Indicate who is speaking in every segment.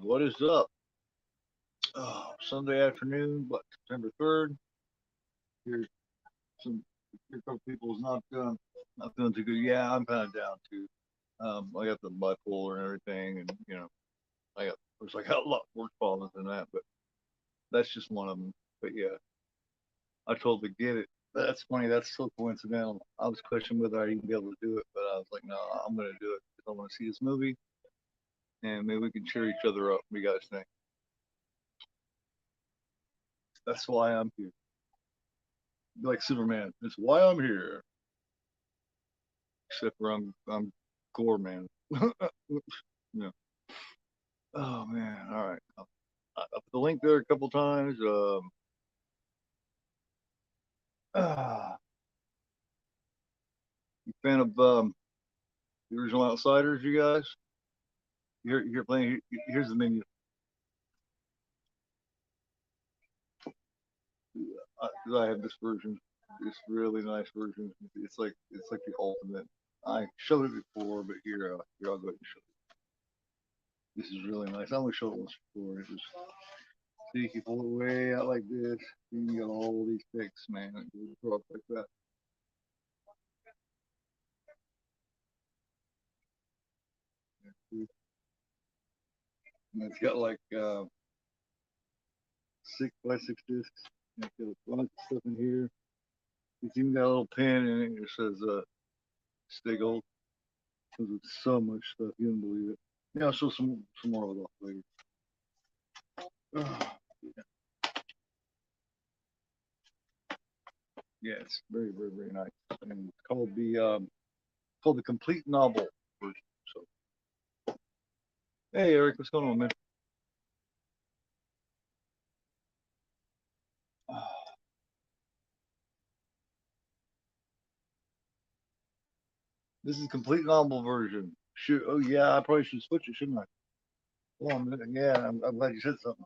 Speaker 1: What is up? Sunday afternoon, what, September 3rd. Here, some here a couple people's not feeling too good. Yeah, I'm kind of down too. I got the bipolar and everything, and I got a lot worse problems than that, but that's just one of them. But yeah, I totally get it. That's funny. That's so coincidental. I was questioning whether I'd even be able to do it, but I was like, no, I'm gonna do it because I want to see this movie, and maybe we can cheer each other up. What do you guys think? That's why I'm here. Like Superman. It's why I'm here. Except for I'm Gore Man. Yeah. Oh man. All right. I put the link there a couple times. Uh, you fan of the original Outsiders, you guys? You're playing. Here's the menu. I have this version. This really nice version. It's like the ultimate. I showed it before, but here I'll go ahead and show it. This is really nice. I only showed it once before. It was so you can pull it way out like this. You got all these picks, man. It goes like that. And it's got like 6x6 discs. And it's got a bunch of stuff in here. It's even got a little pin in it that says stay gold. Because it's so much stuff, you don't believe it. Yeah, I'll show some more of it off later. Yeah. Yeah, it's very, very, very nice. And it's called the complete novel version. So hey Eric, what's going on, man? This is complete novel version. Shoot, oh yeah, I probably should switch it, shouldn't I? Hold on a minute. Yeah, I'm glad you said something.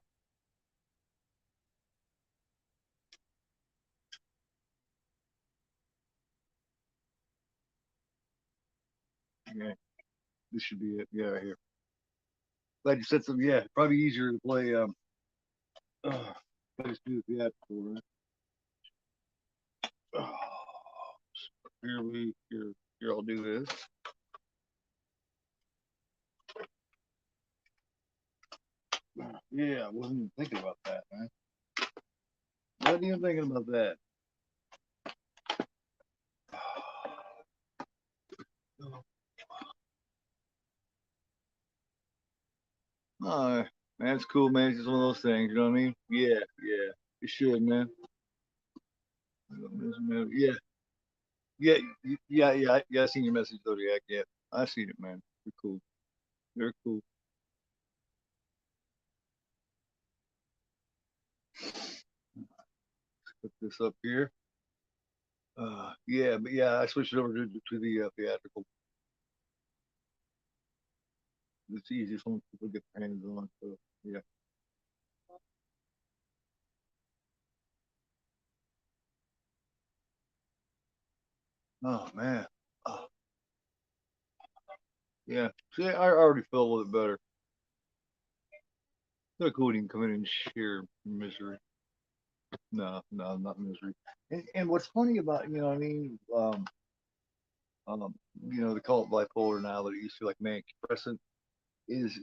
Speaker 1: Yeah, this should be it. Yeah, right here. Glad you said something. Yeah, probably easier to play. Let's do the theatrical, right? Oh, here. I'll do this. Yeah, I wasn't even thinking about that, man. Wasn't even thinking about that. Oh, man, it's cool, man. It's just one of those things, you know what I mean? Yeah, yeah. It should, man. Yeah, yeah. I seen your message, Zodiac. Yeah, I seen it, man. You're cool. You're cool. Put this up here. Yeah, but yeah, I switched it over to the theatrical. It's the easiest one people get their hands on. So yeah. Oh man. Oh, yeah. See, I already feel a little bit better. Look cool you can come in and share misery. No, no, not misery. And what's funny about what I mean, um, they call it bipolar now, but it used to be like manic depressant. Is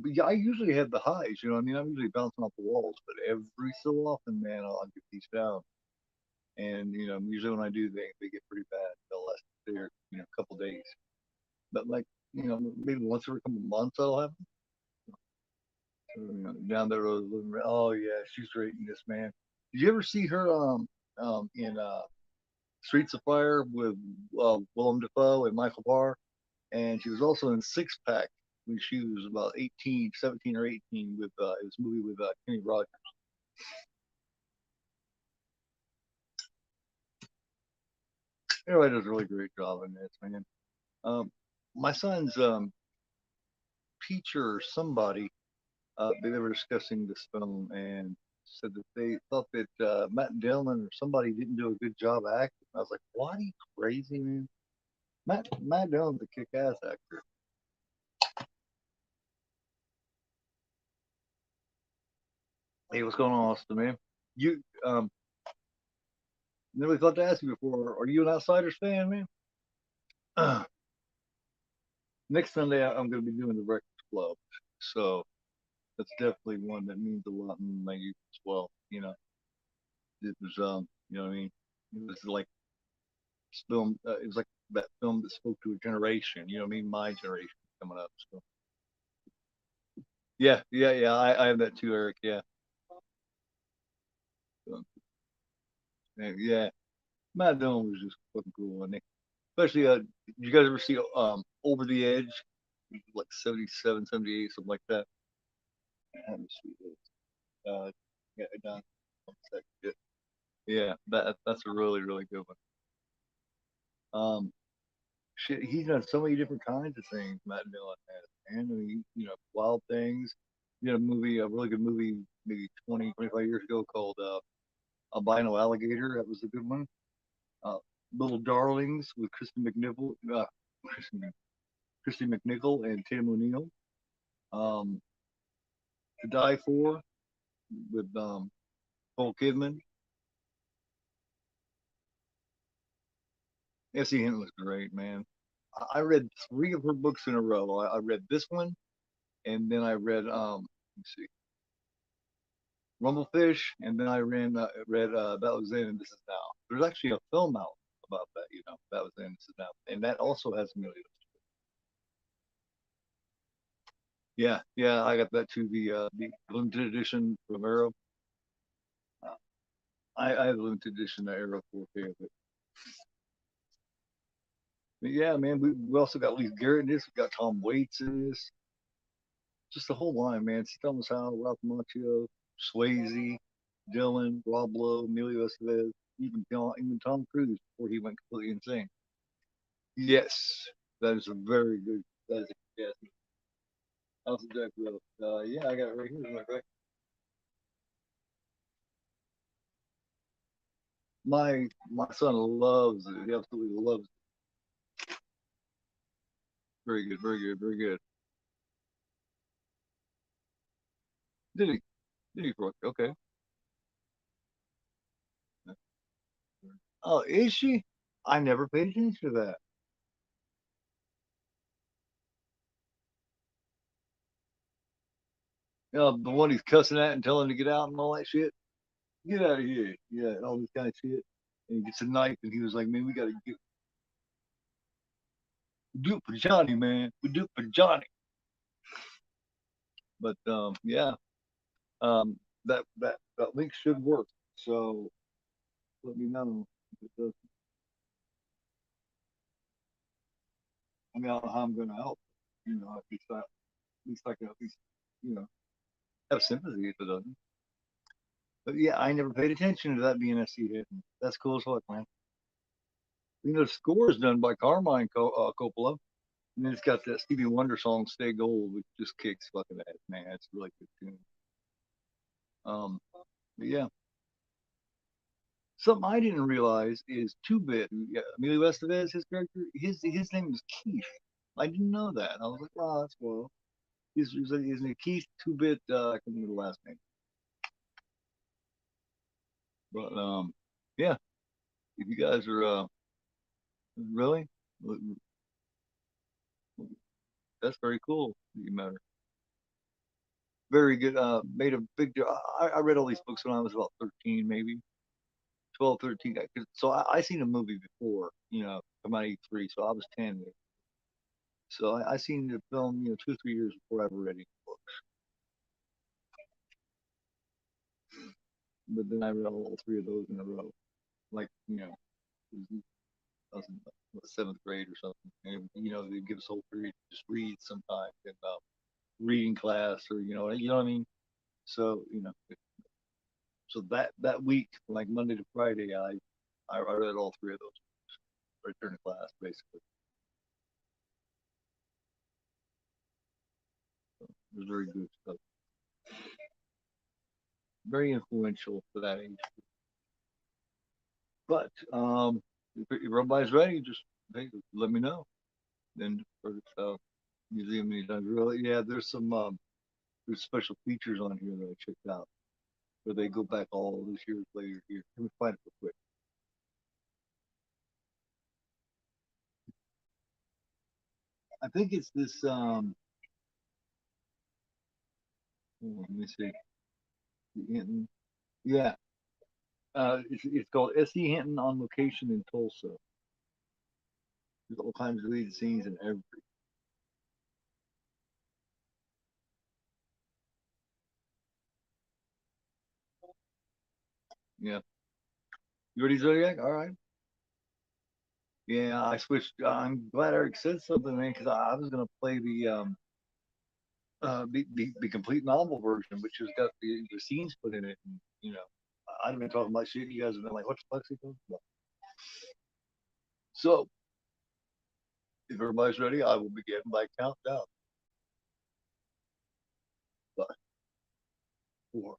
Speaker 1: Yeah, I usually have the highs. You know, what I mean, I'm usually bouncing off the walls, but every so often, man, I'll get these down. And usually when I do, they get pretty bad. They'll last there, a couple days. But like, maybe once every couple months that'll happen. So, down the road, oh yeah, she's great in this, man. Did you ever see her in Streets of Fire with Willem Dafoe and Michael Barr? And she was also in Six Pack when she was about 18, 17 or 18 with it was a movie with Kenny Rogers. Everybody does a really great job in this, man. Um, my son's teacher or somebody, they were discussing this film and said that they thought that Matt Dillon or somebody didn't do a good job acting. I was like, what? Are you crazy, man? Matt, Dillon's a kick-ass actor. Hey, what's going on, Austin, man? You never thought to ask you before. Are you an Outsiders fan, man? Next Sunday, I'm going to be doing the Breakfast Club, so that's definitely one that means a lot in my youth as well. It was you know what I mean? It was like film. It was like that film that spoke to a generation. You know what I mean? My generation coming up. So yeah, yeah, yeah. I have that too, Eric. Yeah, so, yeah. Matt Dillon was just fucking cool, wasn't he? Especially, did you guys ever see Over the Edge? Like 77, 78, something like that. Let me see this. Yeah, done. One second. Yeah, yeah, that's a really, really good one. Shit, he's done so many different kinds of things. Matt Dillon has, and I mean, Wild Things. He had a really good movie, maybe 20, 25 years ago called Albino Alligator. That was a good one. Uh, Little Darlings with Kristen, Christy McNichol and Tatum O'Neal. Um, To Die For with Paul Kidman. Essie Hinton was great, man. I read three of her books in a row. I read this one, and then I read let's see, Rumblefish, and then I read That Was Then and This Is Now. There's actually a film out about that, That Was Then, This Is Now, and that also has Emilio. Yeah, yeah, I got that too. The limited edition Romero. Uh, I have a limited edition Arrow 4K of it. But yeah, man, we also got Leif Garrett in this. We got Tom Waits in this. Just the whole line, man. Thomas Howell, Ralph Macchio, Swayzee, Dillon, Rob Lowe, Emilio Estevez, even Tom Cruise before he went completely insane. Yes, that is a very good. That is a yes. How's the Jack Will? Yeah, I got it right here. My son loves it. He absolutely loves it. Very good, very good, very good. Did he? Did he? Okay. Oh, is she? I never paid attention to that. The one he's cussing at and telling him to get out and all that shit. Get out of here. Yeah, all this kind of shit. And he gets a knife and he was like, man, we do it for Johnny, man. We do it for Johnny. But yeah, that link should work. So let me know if it does. I mean, I don't know how I'm going to help. At least I can at least, you know, have sympathy if it doesn't. But yeah, I never paid attention to that being SC hit. That's cool as fuck, man. The score is done by Coppola. And then it's got that Stevie Wonder song "Stay Gold," which just kicks fucking ass, man. It's a really good tune. But yeah, something I didn't realize is Two Bit. Yeah, Emilio Estevez, his character, his name is Keith. I didn't know that. I was like, wow, that's cool. He's a Keith Two Bit. I can't remember the last name, but yeah. If you guys are really, that's very cool. You matter. Very good. Made a big deal. I read all these books when I was about 13, maybe 12, 13. So I seen a movie before, come out '83. So I was 10. So I seen the film, 2 or 3 years before I ever read any books. But then I read all three of those in a row. Like, I was in seventh grade or something. And, they give us a whole period to just read sometimes in reading class or, you know what I mean? So, so that week, like Monday to Friday, I read all three of those right during class, basically. So it was very good stuff. Very influential for that age. But if everybody's ready, just hey, let me know. Then for the museum anytime. Really, yeah, there's some there's special features on here that I checked out. or they go back all those years later. Here, let me find it real quick. I think it's this. Let me see. Hinton. Yeah. It's called S.E. Hinton on Location in Tulsa. There's all kinds of lead scenes and every. Yeah. You ready, Zodiac? All right. Yeah, I switched. I'm glad Eric said something, man, because I was gonna play the complete novel version, which has got the scenes put in it. And, I'd have been talking about shit. You guys have been like, "What the fuck's he talking about?" So, if everybody's ready, I will begin by countdown. 5, 4,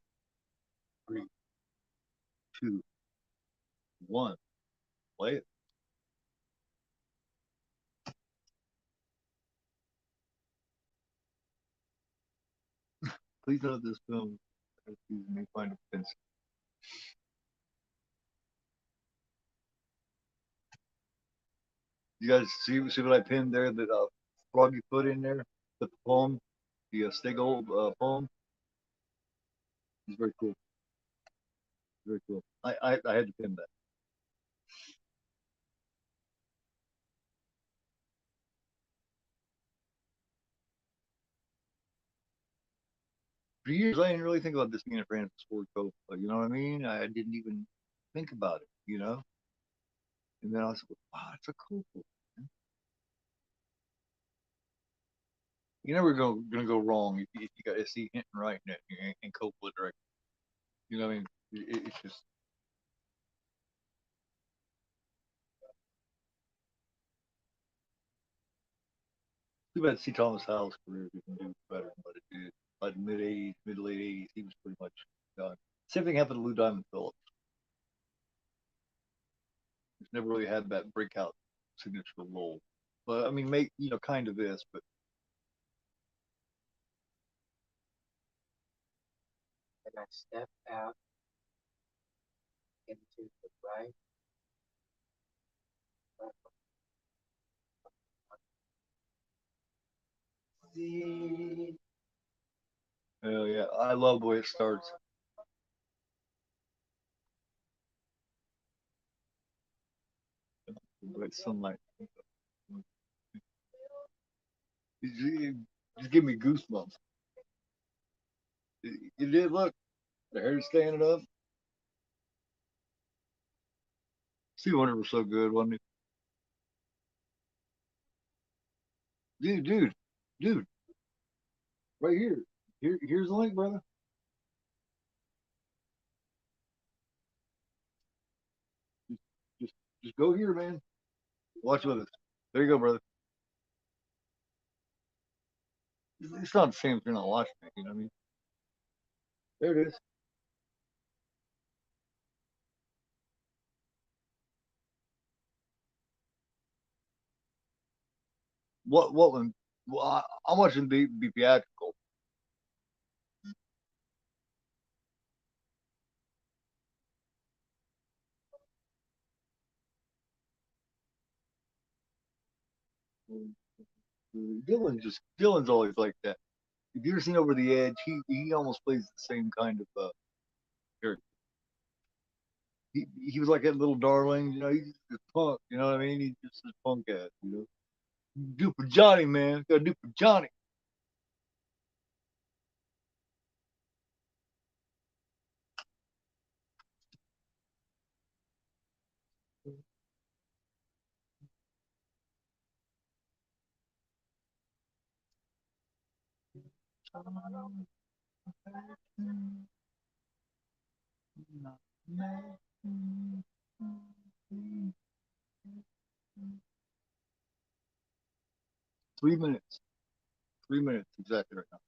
Speaker 1: 3, 2, 1. Play it. Please note this film you may find offensive. You guys see what I pinned there? That Froggy put in there, the poem, the Stegall poem. It's very cool. Very cool. I had to pin that. For years, I didn't really think about this being a Francis Ford Coppola. You know what I mean? I didn't even think about it. And then I was like, wow, it's a Coppola. You're never gonna go wrong if you got to see Hinton writing it and Coppola directing. You know what I mean? It's just too bad to see Thomas Howell's career didn't do better than what it did. By the mid '80s, mid to late '80s, he was pretty much done. Same thing happened to Lou Diamond Phillips. He's never really had that breakout signature role. But I mean, make kind of this, but
Speaker 2: And I step out into the bright sea.
Speaker 1: hell yeah, I love the way it starts. Bright sunlight. Just give me goosebumps. You did look. The hair's standing up. Steve Wonder was so good, wasn't he? Dude, right here. Here's the link, brother. Just, just, just go here, man. Watch with us. There you go, brother. It's not the same if you're not watching it. You know what I mean? There it is. What one? Well, I'm watching be theatrical. Dillon's always like that. If you ever seen Over the Edge, he almost plays the same kind of character. He was like that little darling, he's just punk, you know what I mean? He's just a punk ass. Do for Johnny, man. Gotta do for Johnny. 3 minutes. 3 minutes exactly right now.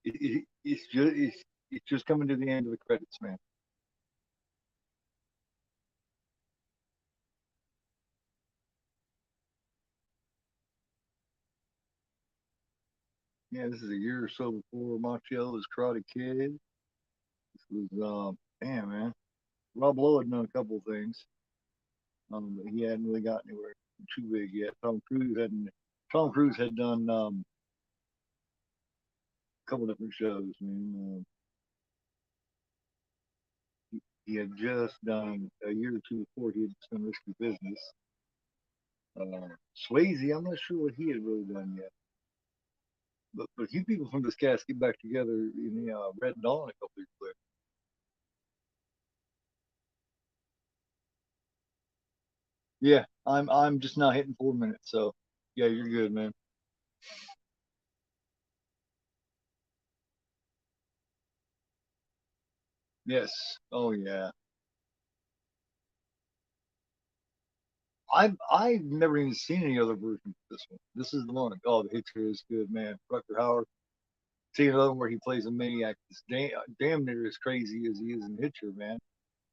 Speaker 1: It's just coming to the end of the credits, man. Yeah, this is a year or so before Macchio was Karate Kid. was damn man. Rob Lowe had done a couple of things, but he hadn't really got anywhere too big yet. Tom Cruise had done a couple different shows. Man, he had just done a year or two before he had done Risky Business. Swayze, I'm not sure what he had really done yet. But a few people from this cast get back together in the Red Dawn a couple years later. Yeah, I'm just now hitting 4 minutes, so yeah, you're good, man. Yes. Oh yeah. I've never even seen any other version of this one. This is the one. Oh, the Hitcher is good, man. Rucker Howard. Seeing another one where he plays a maniac. It's damn near as crazy as he is in Hitcher, man.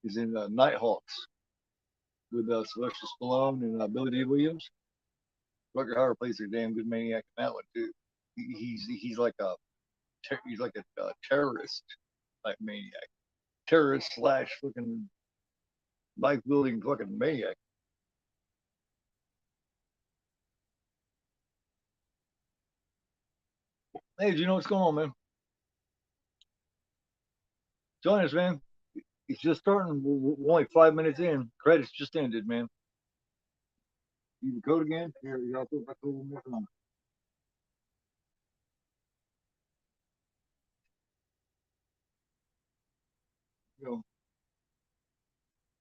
Speaker 1: He's in Nighthawks with Sylvester Stallone and Billy D. Williams. Rucker Howard plays a damn good maniac in that one too. He's like a terrorist type maniac, terrorist slash fucking life building fucking maniac. Hey, do you know what's going on, man? Join us, man. It's just starting. We're only 5 minutes in. Credits just ended, man. You the code again? Here, I'll put my code one more time. You know,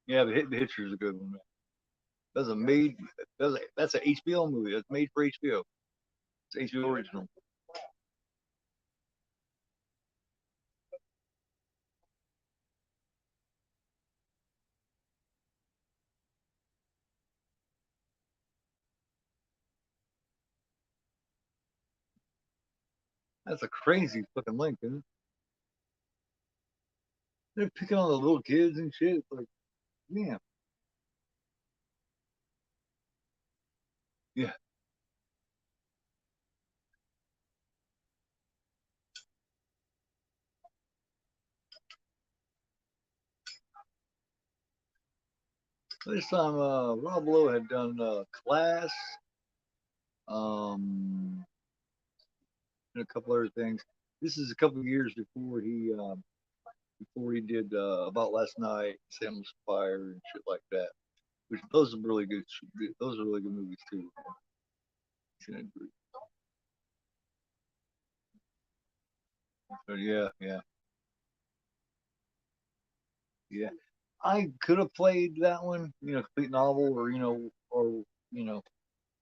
Speaker 1: yeah, the Hitcher is a good one, man. That's a made. That's a HBO movie. That's made for HBO. It's HBO original. That's a crazy fucking link, isn't it? They're picking on the little kids and shit. It's like, man, yeah. This time, Rob Lowe had done Class, um, and a couple other things. This is a couple of years before he did About Last Night, Salem's Fire, and shit like that. Which those are really good. Those are really good movies too. But yeah, yeah, yeah. I could have played that one, complete novel, or you know,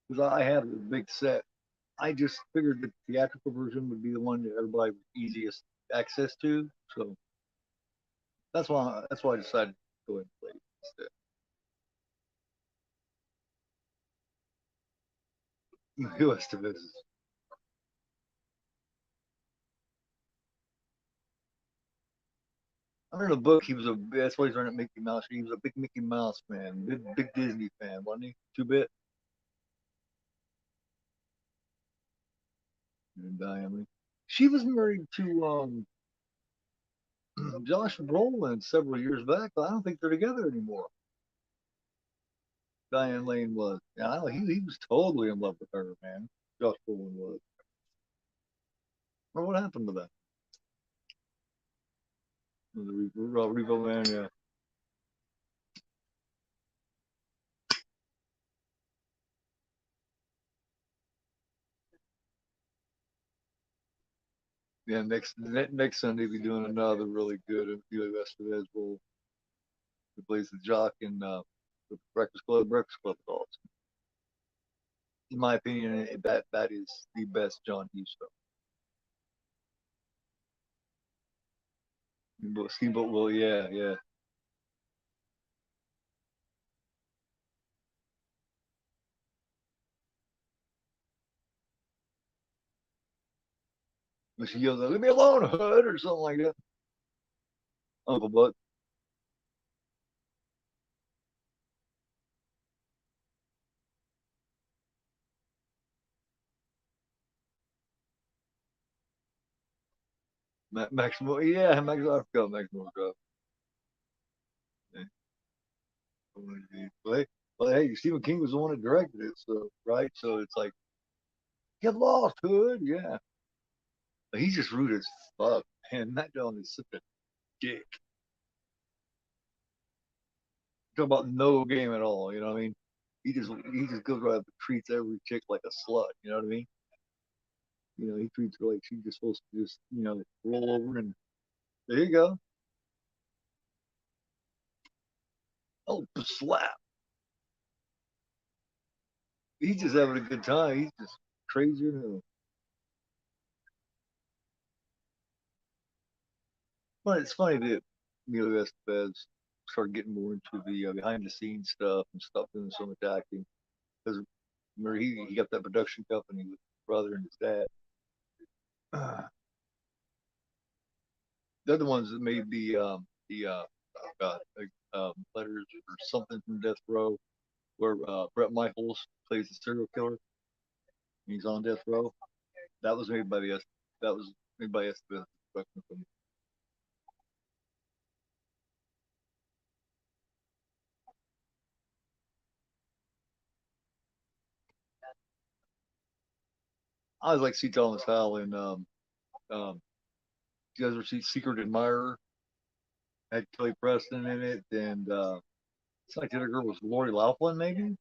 Speaker 1: because I had a big set. I just figured the theatrical version would be the one that everybody was easiest access to. So that's why I decided to go ahead and play it instead. Who Estevez? I read a book. He was a that's why he's running Mickey Mouse. He was a big Mickey Mouse fan, big Disney fan, wasn't he? 2-bit. And Diane. She was married to Josh Brolin several years back, but I don't think they're together anymore. Diane Lane was. Yeah, I know he was totally in love with her, man. Josh Brolin was. Well, what happened to that? The Revo Man, yeah. Yeah, next Sunday we'll be doing another really good Emilio Estevez role. Who plays the jock in the Breakfast Club. Breakfast Club is awesome. In my opinion, that is the best John Hughes film. Steamboat Will, yeah, yeah. When she yells, "Leave me alone, Hood," or something like that. Uncle Buck. Maximo, yeah, Maximo, I forgot Maximo Drop. Yeah. But, hey, Stephen King was the one that directed it, so right, so it's like get lost, hood, yeah. But he's just rude as fuck, man. That Dillon is such a dick. Talk about no game at all, you know what I mean? He just goes around and treats every chick like a slut, you know what I mean? He treats her like she's just supposed to just, roll over and there you go. Oh, slap. He's just having a good time. He's just crazier than hell. But it's funny that Emilio Estevez started getting more into the behind the scenes stuff and stuff doing so much acting. Because remember, he got that production company with his brother and his dad. They're the ones that made the oh God, letters or something from Death Row, where Brett Michaels plays the serial killer. And he's on death row. That was made by the that was made by Estevez production company. I was like see Thomas Howell in um, you guys ever see Secret Admirer? Had Kelly Preston in it, and it's like the other girl was Lori Laughlin, maybe.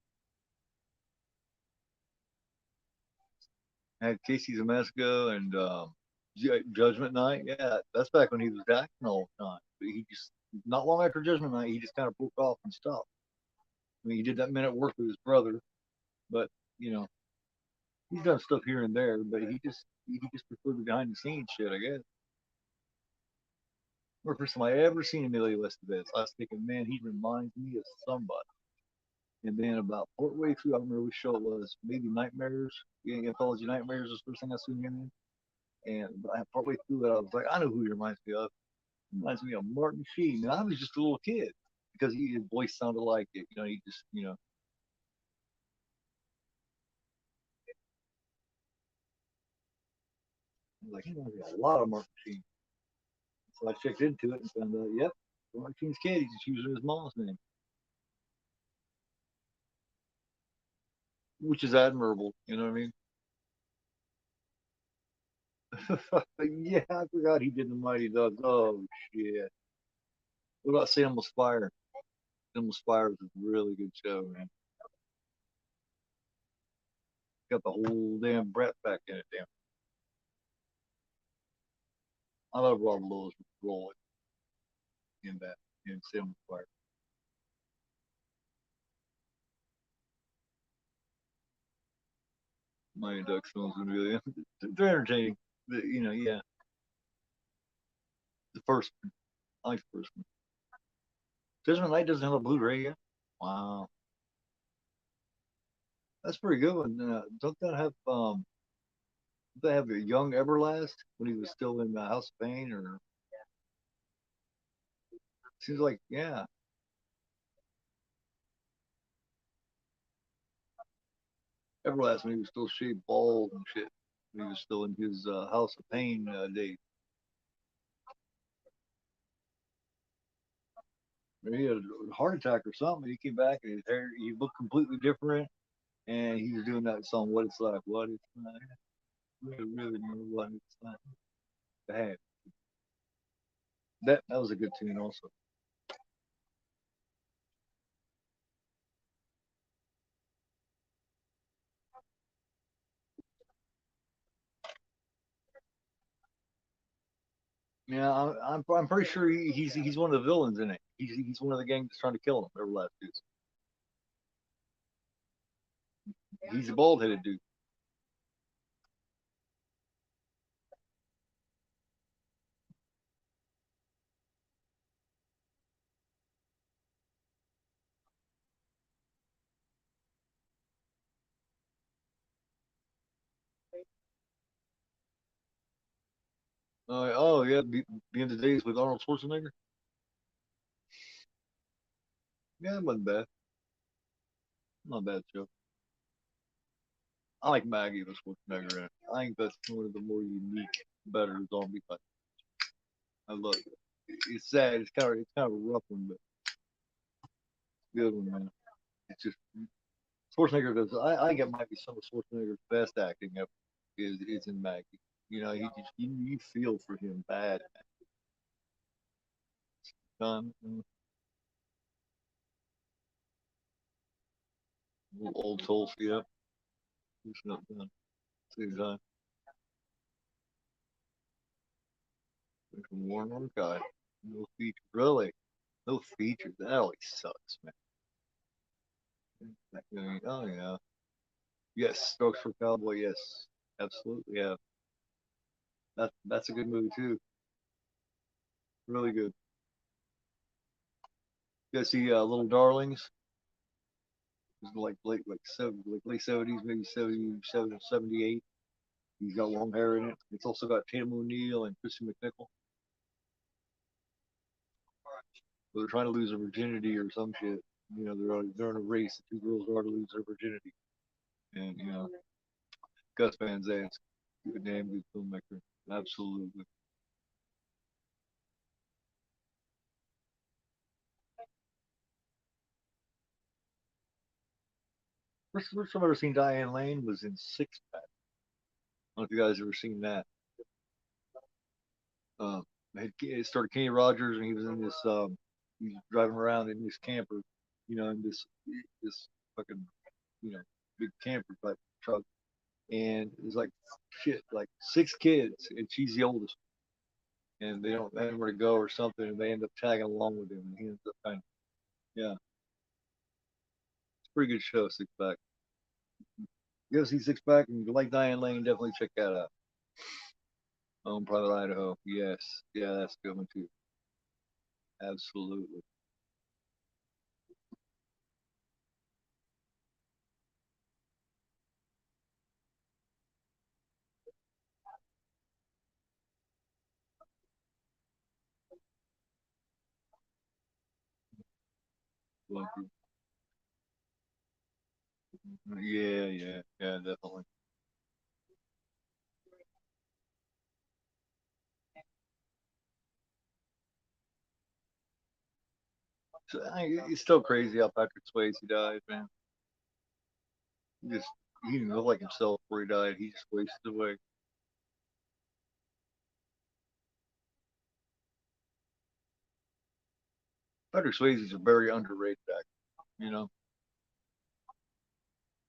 Speaker 1: Had Casey Zemeska and Judgment Night. Yeah, that's back when he was acting all the time. But he just not long after Judgment Night, he just kind of broke off and stopped. I mean, he did that minute work with his brother, but you know, he's done stuff here and there. But he just preferred the behind the scenes shit, I guess. The first time I ever seen Emilio Estevez, I was thinking, man, he reminds me of somebody. And then about partway through, I don't remember which show it was, maybe Nightmares, Anthology Nightmares was the first thing I seen him in. And partway through it, I was like, I know who he reminds me of. He reminds me of Martin Sheen. And I was just a little kid because his voice sounded like it. He just, like, he reminds me a lot of Martin Sheen. So I checked into it and found out, yep, Martin Sheen's kid. He's just using his mom's name, which is admirable. You know what I mean? Yeah, I forgot he did the Mighty Ducks. Oh shit! What about Sam Spire? Sam Spire is a really good show, man. Got the whole damn Brett back in it. Damn, I love Rob Lowe's role in that in Sam Spire. Mighty Ducks films are really they're entertaining. Yeah, the first one. I like the first one. Judgment Night doesn't have a Blu-ray yet. Wow, that's pretty good one. Don't that have Don't they have a young Everlast when he was still in the House of Pain? Or seems like yeah, Everlast when he was still shaved bald and shit. When he was still in his House of Pain days. He had a heart attack or something. He came back and his hair, he looked completely different. And he was doing that song, What It's Like, What It's Like. Really, really know what it's like. Hey, that was a good tune also. Yeah, I'm pretty sure he's one of the villains in it. He's one of the gang that's trying to kill him. Everlast dudes. He's a bald headed dude. Oh yeah, the end of days with Arnold Schwarzenegger. Yeah, it wasn't bad. Not a bad show. I like Maggie with Schwarzenegger in it. I think that's one of the more unique, better zombie fights. I love it. It's sad. It's kind of a rough one, but good one, man. It's just Schwarzenegger does. I think it might be some of Schwarzenegger's best acting ever is in Maggie. You feel for him bad. Done. Old Tulsi, yeah. It's not done. Same time. There's one more guy. No feature. Really? No features. That always sucks, man. Oh yeah. Yes, Strokes for Cowboy. Yes, absolutely. Yeah, that's a good movie too. Really good. You guys see Little Darlings? It's like late 70s, maybe 77, 78. He's got long hair in it. It's also got Tatum O'Neal and Chrissy McNichol. They're trying to lose their virginity or some shit. They're in a race. The two girls are to lose their virginity, and Gus Van Zant's a damn good filmmaker. Absolutely. First time I ever seen Diane Lane was in Six Pack. I don't know if you guys ever seen that. Um, it started Kenny Rogers, and he was in this. He's driving around in this camper, in this fucking, you know, big camper type truck, and there's like shit, like six kids, and she's the oldest, and they don't have anywhere to go or something, and they end up tagging along with him, and he ends up kind of, yeah, it's a pretty good show, Six Pack. You ever see Six Pack and you like Diane Lane, definitely check that out. Private Idaho, yes, yeah, that's a good one too. Absolutely. Yeah, yeah, yeah, definitely. It's still crazy how Patrick Swayze died, man. He just he didn't look like himself before he died. He just wasted away. Patrick Swayze's a very underrated actor. You know,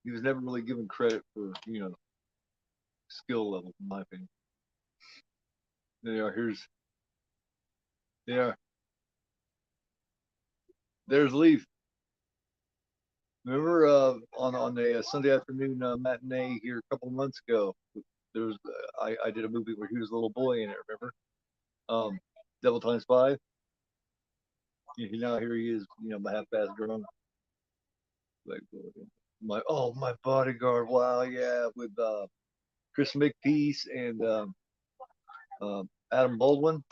Speaker 1: he was never really given credit for skill level, in my opinion. Here's yeah. There's Leif. Remember on the Sunday afternoon matinee here a couple of months ago? There was I did a movie where he was a little boy in it. Remember? Um, Devil Times Five. Now here he is, my half-assed drunk. Like my bodyguard. Wow, yeah, with Chris McPeace and Adam Baldwin.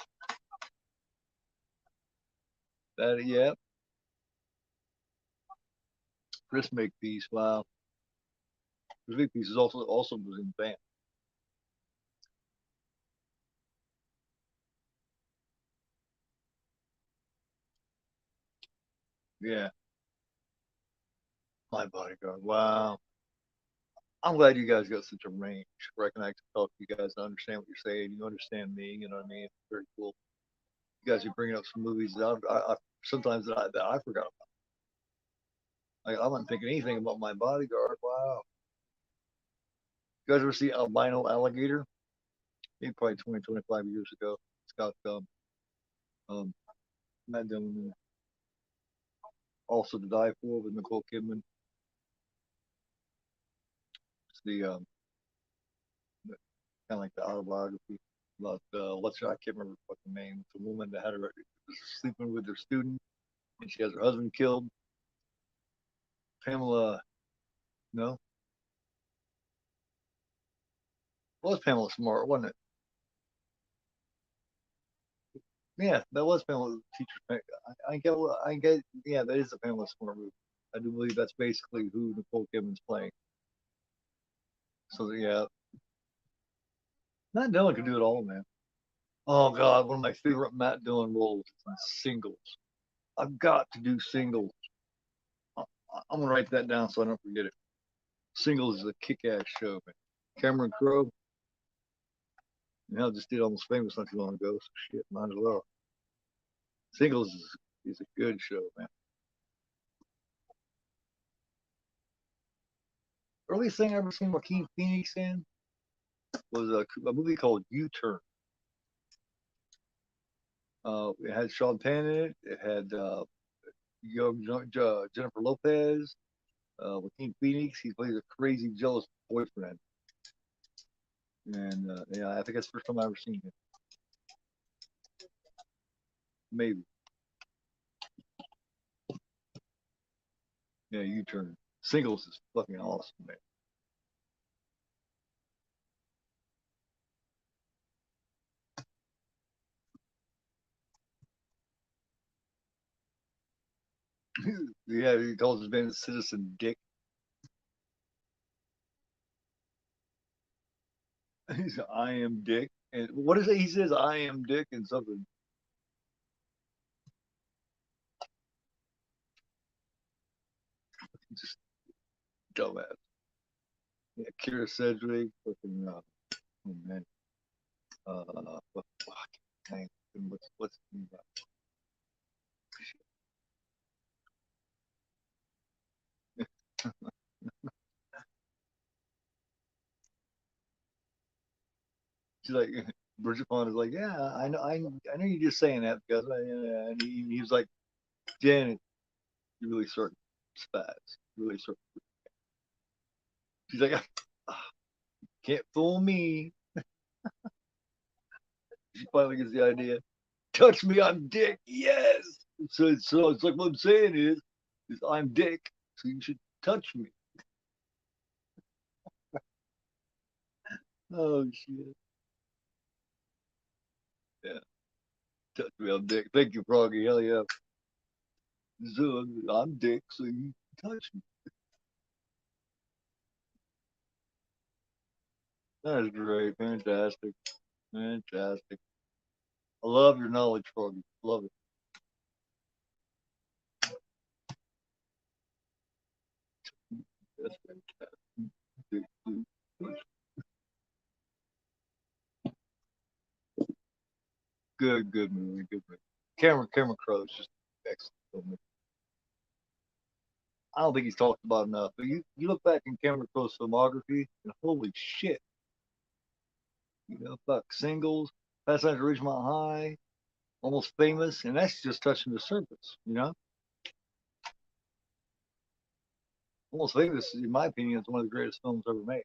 Speaker 1: That yeah, Chris McPeace. Wow, Chris McPeace is also was in the band. Yeah, my bodyguard. Wow. I'm glad you guys got such a range where I can actually talk to you guys and understand what you're saying. You understand me. You know what I mean? It's very cool. You guys are bringing up some movies that I sometimes that I forgot about. I'm not thinking anything about my bodyguard. Wow. You guys ever see Albino Alligator? Maybe probably 20, 25 years ago. It's got um, Matt Dillon also to die for with Nicole Kidman. It's the kind of like the autobiography about I can't remember what the name. It's a woman that had her sleeping with her student, and she has her husband killed. Pamela, no, it was Pamela Smart, wasn't it? Yeah, that was Pamela teacher. I get. Yeah, that is a Pamela Smart movie. I do believe that's basically who Nicole Kidman's playing. So yeah, not Dylan could do it all, man. Oh God, one of my favorite Matt Dillon roles is Singles. I've got to do Singles. I- I'm gonna write that down so I don't forget it. Singles is a kick-ass show, man. Cameron Crowe, you know, just did Almost Famous not too long ago, so shit, might as well. Singles is a good show, man. Earliest thing I ever seen Joaquin Phoenix in was a movie called U-Turn. It had Sean Penn in it. It had young Jennifer Lopez, Joaquin Phoenix. He plays a crazy, jealous boyfriend. And yeah, I think that's the first time I ever seen it. Maybe. Yeah, U-Turn. Singles is fucking awesome, man. Yeah, he calls his band Citizen Dick. He's I am Dick. And what is it? He says I am Dick and something. Just dumbass. Yeah, Kira Sedgwick, fucking oh man. Fuck, dang, what's she's like Bridget Fonda is like, yeah, I know you're just saying that because and he was like, Janet, you really sort of spaz, really sort of. She's like, ah, can't fool me. She finally gets the idea. Touch me, I'm Dick. Yes. So it's like what I'm saying is I'm Dick, so you should touch me. Oh shit. Yeah, touch me, I'm Dick. Thank you, Froggy. Hell yeah. So I'm Dick, so you touch me. That is great. Fantastic. Fantastic. I love your knowledge, Froggy. Love it. That's fantastic. Good movie. Good movie. Cameron Crowe is just excellent. I don't think he's talked about enough. But you look back in Cameron Crowe's filmography, and holy shit, you know, fuck Singles, Fast Times at Ridgemont High, Almost Famous, and that's just touching the surface. You know, Almost Famous, in my opinion, is one of the greatest films ever made.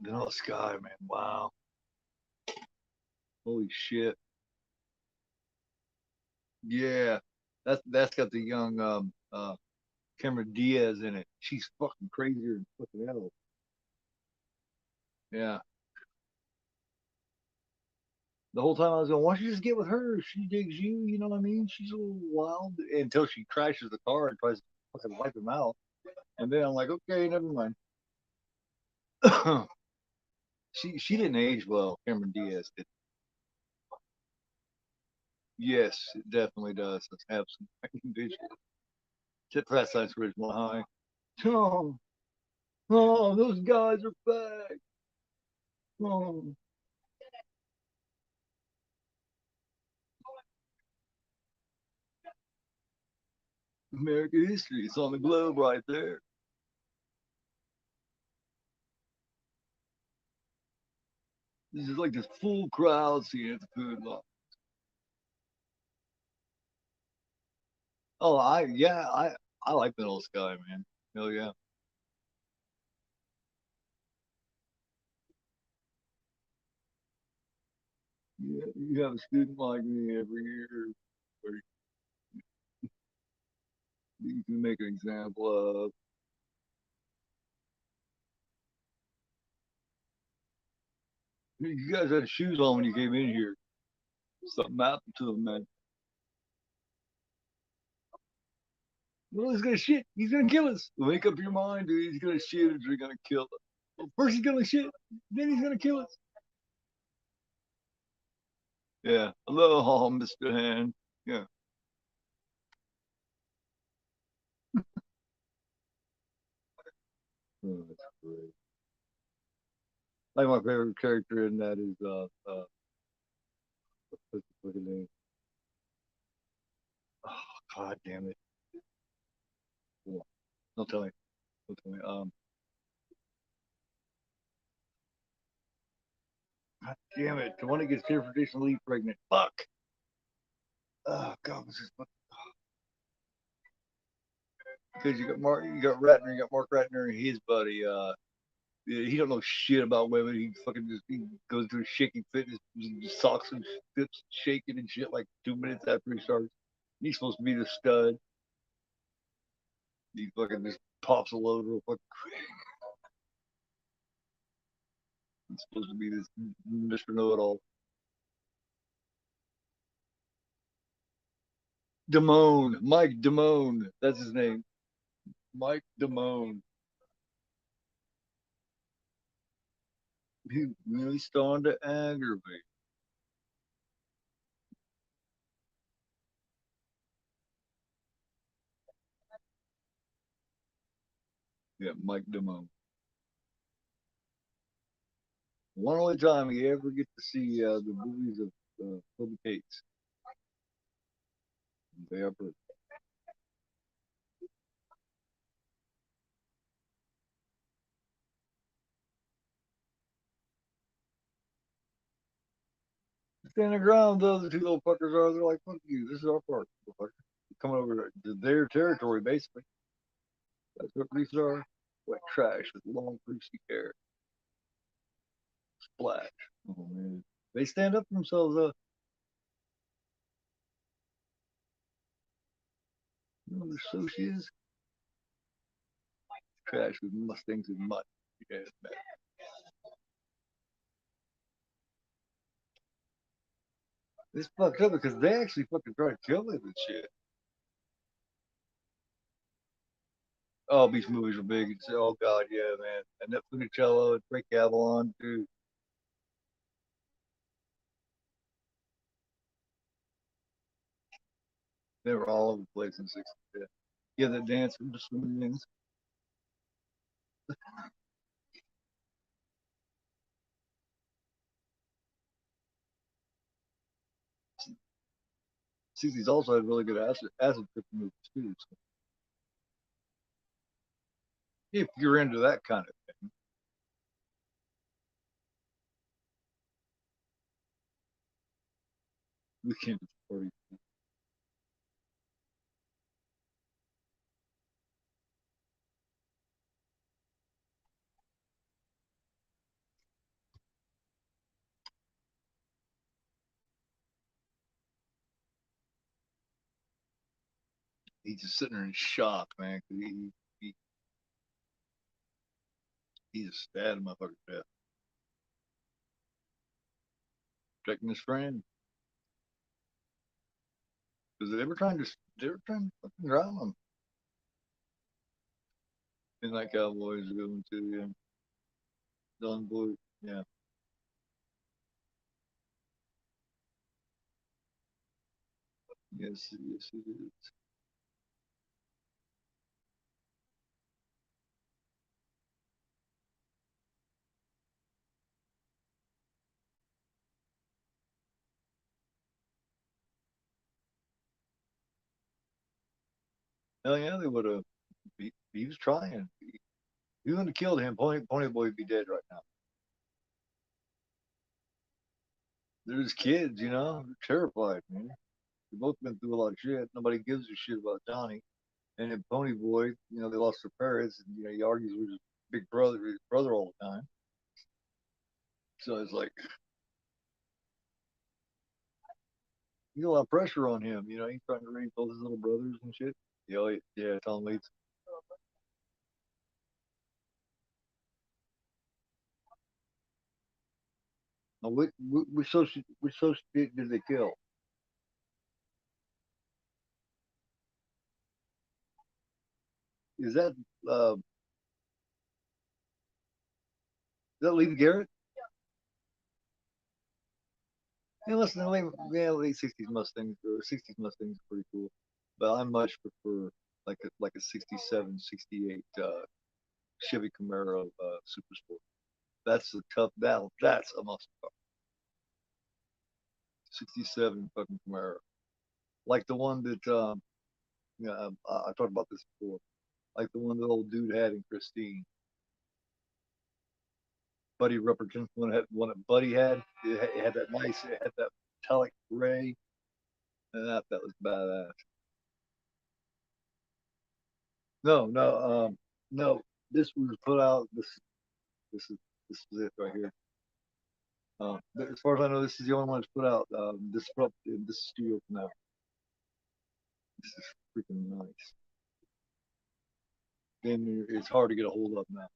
Speaker 1: Vanilla Sky, man, wow, holy shit, yeah, that's got the young Cameron Diaz in it. She's fucking crazier than fucking hell. Yeah. The whole time I was going, why don't you just get with her? She digs you, you know what I mean? She's a little wild until she crashes the car and tries to fucking wipe him out. And then I'm like, okay, never mind. She didn't age well, Cameron Diaz did. Yes, it definitely does. Let's have some visual. Tip for that science original high. Oh, oh, those guys are back. Oh, American history. It's on the globe right there. This is like this full crowd scene at the food line. Oh, I like Middle Sky, man. Hell yeah. You have a student like me every year where you can make an example of. You guys had shoes on when you came in here. Something happened to them, man. Well, he's gonna shit. He's gonna kill us. Make up your mind, dude. He's gonna shit or he's gonna kill us. Well, first he's gonna shit, then he's gonna kill us. Yeah. Hello, Mr. Hand. Yeah. Oh, that's great. Like my favorite character in that is what's the fucking name? Oh, God damn it. Hold on. Don't tell me. Don't tell me. God damn it. The one that gets Jennifer Lee pregnant. Fuck. Oh God, what's his fuck? Because you got Ratner, you got Mark Ratner and his buddy. Yeah, he don't know shit about women. He fucking just he goes through shaking fitness, just socks and flips shaking and shit like 2 minutes after he starts. He's supposed to be the stud. He fucking just pops a load real quick. He's supposed to be this Mr. Know-It-All. Damone, Mike Damone, that's his name. Mike Damone. He really starting to aggravate. Yeah, Mike Damone. One only time you ever get to see the movies of Toby Cates. They are perfect. Stand the ground, though, the two little fuckers are. They're like, fuck you, this is our park. Coming over to their territory, basically. That's what these are. Wet trash with long, greasy hair. Splash. Oh, man. They stand up for themselves, you know, the sushi is trash with Mustangs and mud. Yeah, man. It's fucked up because they actually fucking try to kill him and shit. Oh, these movies are big. It's, oh god, yeah, man. And that Funicello and Frank Avalon, dude. They were all over the place in the 60s. Yeah, yeah, that dance from the swimming lanes. 60s also had really good acid trip movies too. So if you're into that kind of thing, we can't afford it. He's just sitting there in shock, man. He he just stabbed my fucking death. Protecting his friend. Because they were trying to fucking drown him. And that Cowboys are going to, yeah. Dillon Boy, yeah. Yes, yes, it is. Hell yeah, they would have. He was trying. He wouldn't have killed him. Pony Boy would be dead right now. They're just kids, you know. They're terrified, man. They've both been through a lot of shit. Nobody gives a shit about Johnny. And then Pony Boy, you know, they lost their parents, and you know he argues with his brother all the time. So it's like you got a lot of pressure on him. You know, he's trying to raise both his little brothers and shit. Yeah, yeah, Tom Waits. Now, which associate did they kill? Is that uh, is that Leif Garrett? Yeah, listen, late '60s Mustangs or '60s Mustangs are pretty cool, but I much prefer like a '67, '68 Chevy Camaro Super Sport. That's a tough battle. That's a muscle car. '67 fucking Camaro, like the one that yeah, I talked about this before, like the one that old dude had in Christine. Buddy Rupperton, one that Buddy had. It had that nice, it had that metallic gray, and that was badass. No, no, no. This was put out. This is this is it right here. As far as I know, this is the only one that's put out. This studio now. This is freaking nice. Then it's hard to get a hold of now.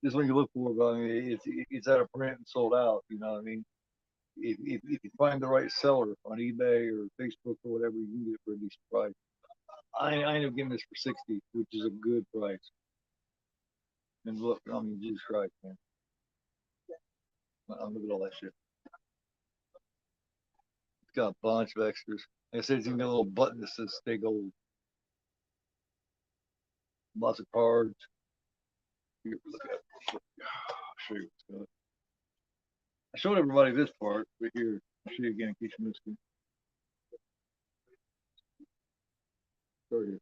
Speaker 1: This one you look for, but I mean, it's out of print and sold out. You know what I mean? If you find the right seller on eBay or Facebook or whatever, you can get it for a decent price. I ended up getting this for 60, which is a good price. And look, I mean, Jesus Christ, man. Look at all that shit. It's got a bunch of extras. Like I said, it's even got a little button that says "Stay Gold." Lots of cards. Here, look at it. I'll show you what's got. I showed everybody this part, but here, I'll show you again in case you missed it. Right here.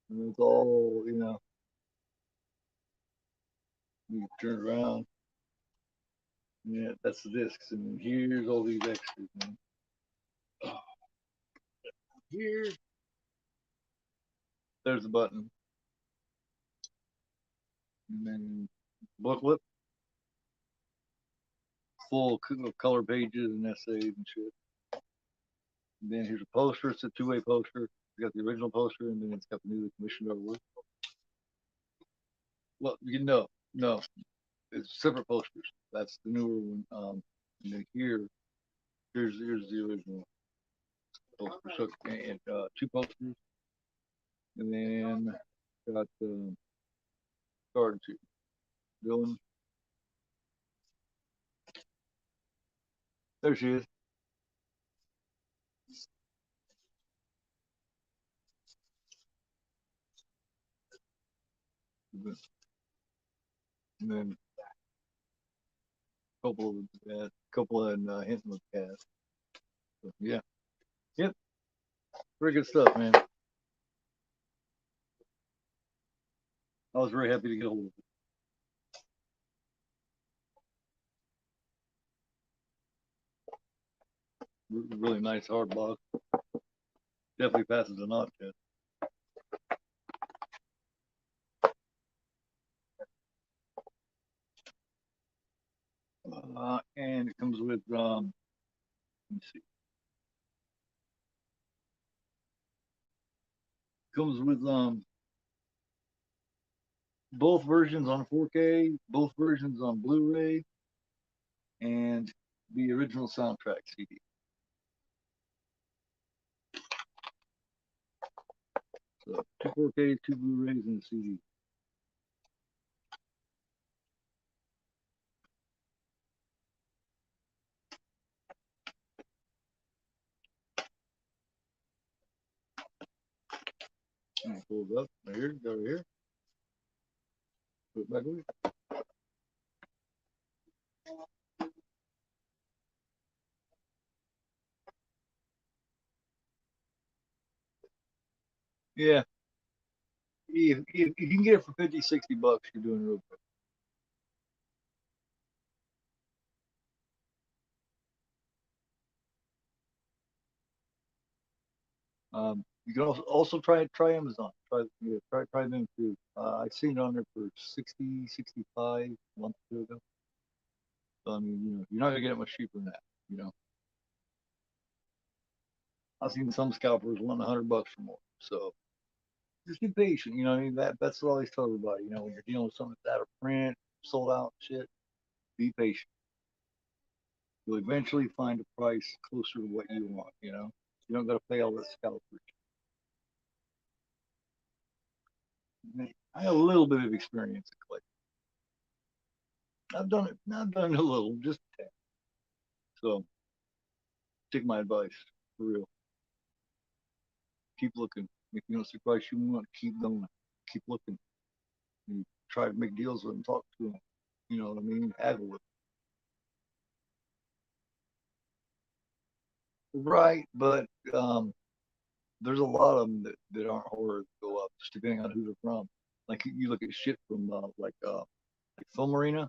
Speaker 1: And it's all, you turn around. Yeah, that's the discs. And here's all these extras, man. Oh, here, there's the button. And then booklet, full of color pages and essays and shit. And then here's a poster. It's a two-way poster. It's got the original poster, and then it's got the newly commissioned artwork. Well, no, it's separate posters. That's the newer one. And then here's the original poster. So, and two posters, and then got the card too. Dillon, there she is. And then Coppola and Hinton with cast. So, yeah, yep, very good stuff, man. I was very happy to get a hold of it. Really nice hard box. Definitely passes the knot test. And it comes with let me see. Comes with both versions on 4K, both versions on Blu-ray, and the original soundtrack CD. So two 4Ks, two Blu-rays, and a CD. And pull it up right here, go here, put it back away. Yeah, if you can get it for 50, 60 bucks, you're doing real good. You can also try Amazon. Try them too. I've seen it on there for 60, 65 months ago. So, I mean, you're not gonna get it much cheaper than that. You know, I've seen some scalpers want $100 or more. So just be patient. You know, I mean that's what I always tell everybody. You know, when you're dealing with something that's out of print, sold out, shit, be patient. You'll eventually find a price closer to what you want. You know, you don't got to pay all that scalpers. I have a little bit of experience in clay. I've done it. I've done it a little, just a tad. So take my advice for real. Keep looking. If you don't see the price you want, keep going. Keep looking. And try to make deals with them. Talk to them. You know what I mean? Haggle with them. Right, but there's a lot of them that aren't horror that go up, just depending on who they're from. Like you look at shit from like Film Arena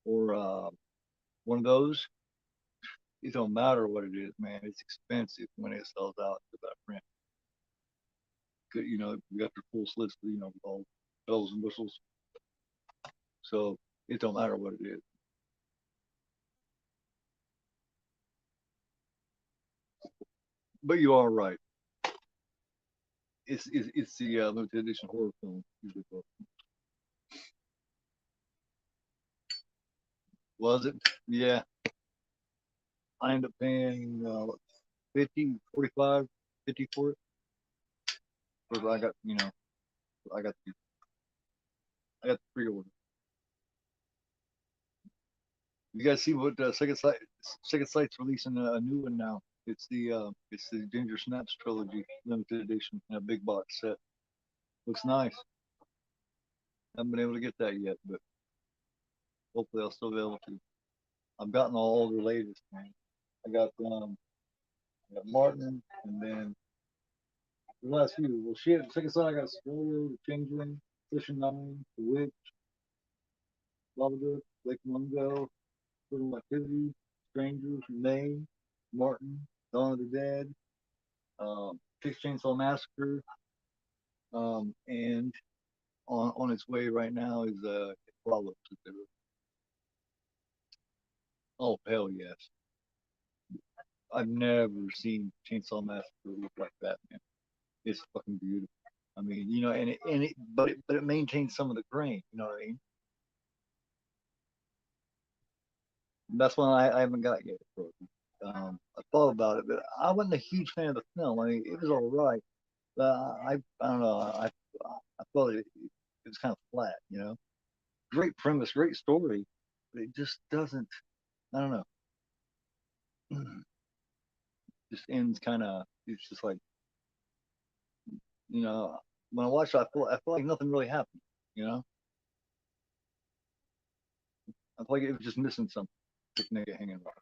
Speaker 1: or one of those. It don't matter what it is, man. It's expensive when it sells out to that print. You know, you got your full slits, you know, with all bells and whistles. So it don't matter what it is. But you are right. It's the limited edition horror film usually. Was it? Yeah. I ended up paying 50, 45, 50 for it. But I got, you know, I got the, I got the pre-order. You guys see what Second Sight's releasing a new one now. It's the Ginger Snaps trilogy limited edition in a big box set. Looks nice. Haven't been able to get that yet, but hopefully I'll still be able to. I've gotten all the latest, man. I got Martin, and then the last few. Well, shit. Second Sight, I got Spoiler, The Changeling, Fishing Nine, The Witch, Babadook, Lake Mungo, Criminal Activity, Strangers, May, Martin, Dawn of the Dead, Texas Chainsaw Massacre, and on its way right now is Coppola. Oh hell yes! I've never seen Chainsaw Massacre look like that, man. It's fucking beautiful. I mean, you know, but it maintains some of the grain. You know what I mean? That's one I haven't got yet. I thought about it, but I wasn't a huge fan of the film. I mean, it was all right, but I don't know. I thought it was kind of flat. You know, great premise, great story, but it just doesn't. I don't know. Just ends kind of. It's just like, you know, when I watch it, I feel like nothing really happened. You know, I feel like it was just missing something. Picnic hanging around.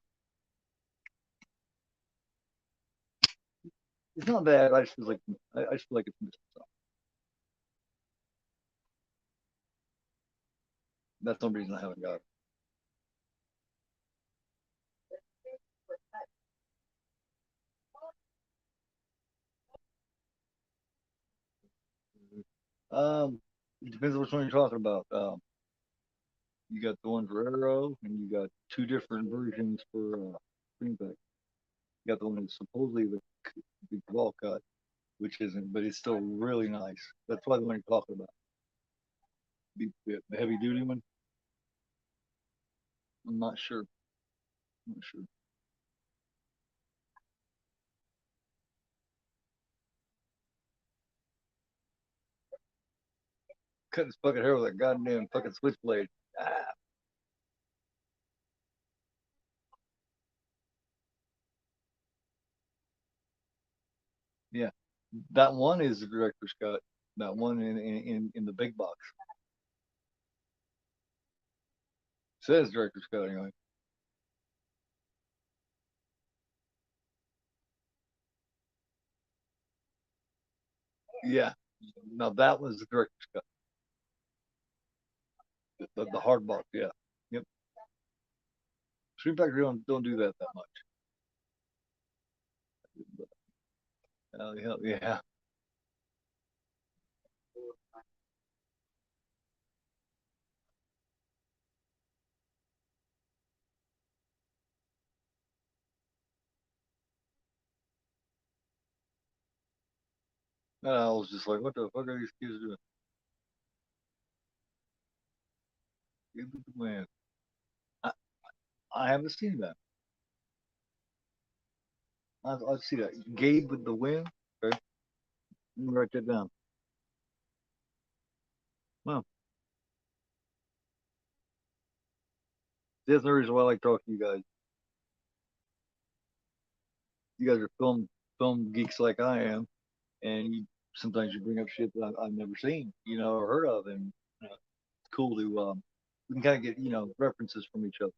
Speaker 1: It's not bad. I just feel like I just feel like it's missing something. That's no reason I haven't got it. It depends on which one you're talking about. You got the one for Arrow, and you got two different versions for Greenback. You got the one that's supposedly the ball cut, which isn't, but it's still really nice. That's why the one you're talking about, the heavy duty one. I'm not sure. I'm not sure. Cut his fucking hair with a goddamn fucking switchblade. Ah, yeah, that one is the director's cut. That one in the big box says director's cut anyway. Yeah, now that was the director's cut. The hard box. Yeah. Yep. Screen Factory don't do that much. Yeah, yeah. And I was just like, what the fuck are these kids doing? Man, I, I haven't seen that. I see that. Gabe with the win. Okay, let me write that down. Well, that's the reason why I like talking to you guys. You guys are film geeks like I am, and sometimes you bring up shit that I've never seen, or heard of, and it's cool to we can kind of get references from each other.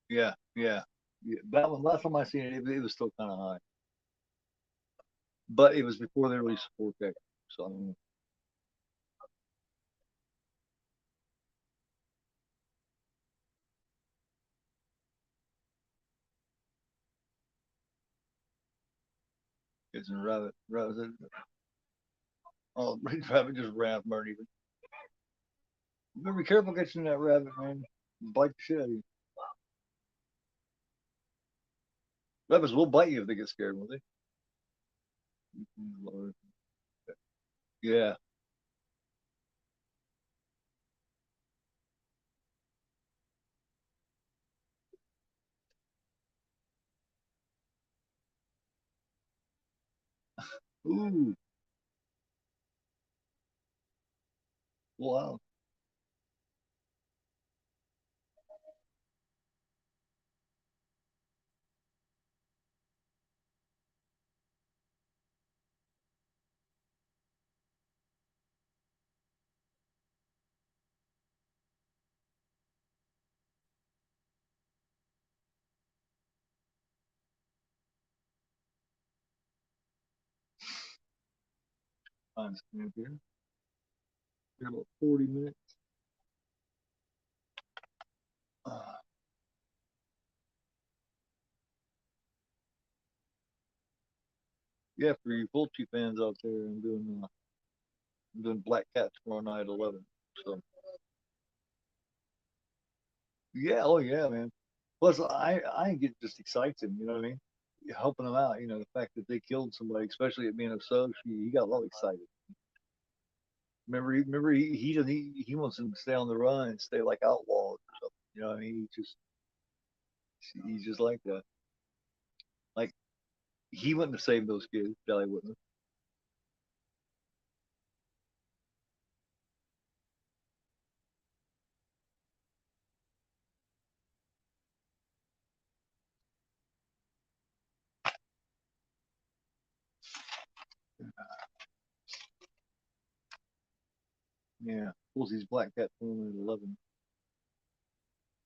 Speaker 1: Yeah, yeah, yeah. That one last time I seen it, it was still kind of high, but it was before they released 4K, so I mean, it's a rabbit. Oh, rabbit just ran off Marty. You better be careful catching that rabbit, man. Bite the shit out of you. Rabbits will bite you if they get scared, won't they? Lord. Yeah. Ooh. Wow. Fine. Stand here. Here about 40 minutes. Uh, yeah, for you Fulci fans out there, I'm doing Black Cat tomorrow night at 11. So yeah, oh yeah, man. Plus, I get just excites him. You know what I mean? Helping him out. The fact that they killed somebody, especially it being a so, he got all excited. He wants them to stay on the run and stay like outlaws or something. You know what I mean? He's just like that. Like he wouldn't have saved those kids. Jelly wouldn't have. Yeah. Pulls these Black Cat filming at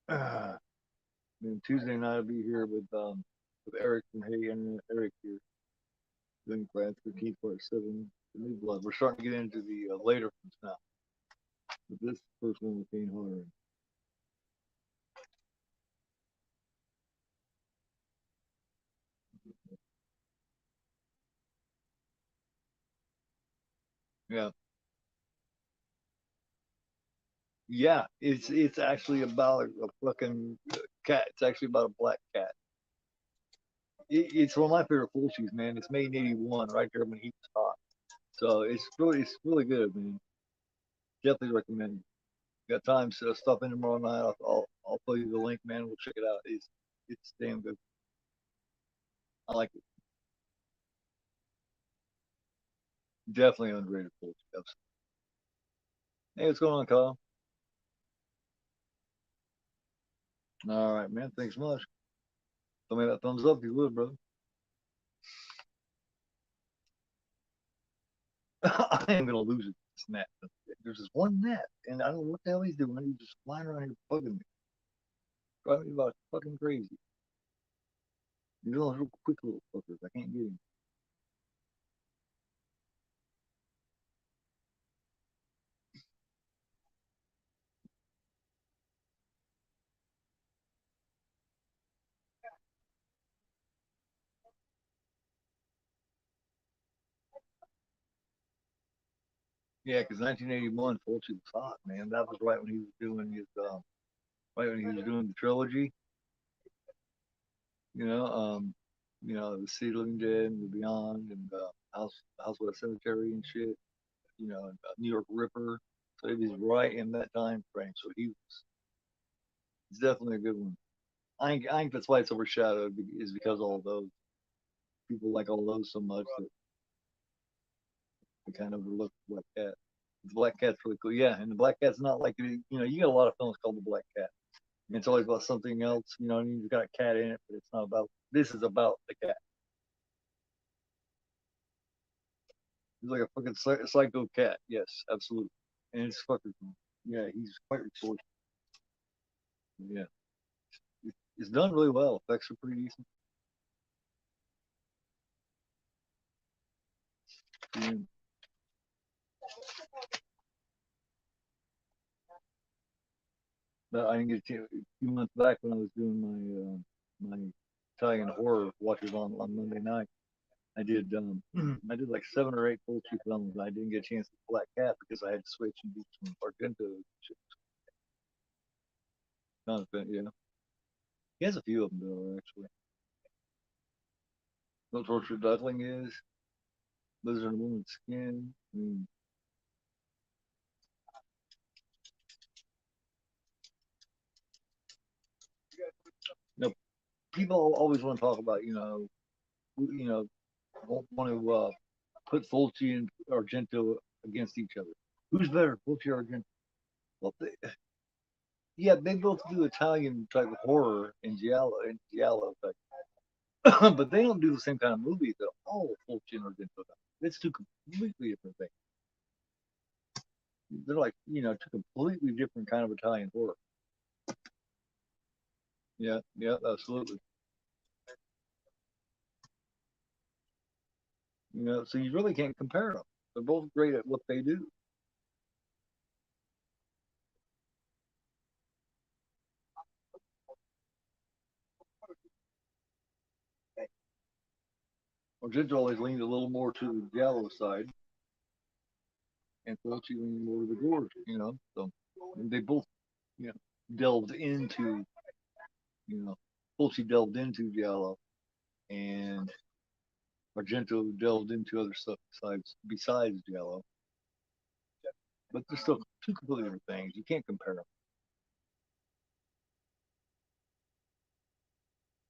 Speaker 1: 11. Then Tuesday night I'll be here with Eric from Hey Internet. Eric here doing Brad 13 part 7. The new blood. We're starting to get into the later ones now. But this first one with Kane Horner. Yeah. Yeah, it's actually about a fucking cat. It's actually about a black cat. It's one of my favorite Fulcis, man. It's made in '81, right there when he was hot. So it's really good, man. Definitely recommend it. Got time, so stop in tomorrow night. I'll put you the link, man. We'll check it out. It's damn good. I like it. Definitely underrated Fulci. Hey, what's going on, Kyle? All right, man. Thanks much. Tell me that thumbs up if you would, brother. I am gonna lose it. Snap. There's this one gnat, and I don't know what the hell he's doing. He's just flying around here bugging me, driving me about fucking crazy. He's one of those real quick little fuckers. I can't get him. Yeah, because 1981, Fulci was hot, man. That was right when he was doing right when he was doing the trilogy. You know, the City of the Living Dead and the Beyond and House with a Cemetery and shit. And, New York Ripper. So he was right in that time frame. So he was. It's definitely a good one. I think that's why it's overshadowed is because all those people like all those so much that they kind of overlook the Black Cat. The Black Cat's really cool. Yeah, and the Black Cat's not like you know you get a lot of films called the Black Cat. And it's always about something else. You know, I mean, you've got a cat in it, but it's not about. This is about the cat. He's like a fucking psycho cat. Yes, absolutely. And it's fucking yeah. He's quite resourceful. Yeah, it's done really well. Effects are pretty decent. Yeah. But I didn't get a few months back when I was doing my Italian horror watches on Monday night. I did I did like 7 or 8 full feature films. And I didn't get a chance to Black Cat because I had to switch and do some Argento shit. Yeah. He has a few of them though, actually. No Torture Duckling is Lizard and Woman's Skin. I mean, you know, people always want to talk about you know want to put Fulci and Argento against each other. Who's better, Fulci or Argento? Well, yeah, they both do Italian type of horror and giallo type, but they don't do the same kind of movies that all Fulci and Argento do. It's two completely different things. They're like two completely different kind of Italian horror. Yeah, yeah, absolutely. So you really can't compare them. They're both great at what they do. Argento always leaned a little more to the giallo side, and Fulci leaned more to the gore. So they both, you know, delved into, you know, Fulci delved into giallo, and Argento delved into other stuff besides giallo. But they're still two completely different things. You can't compare them.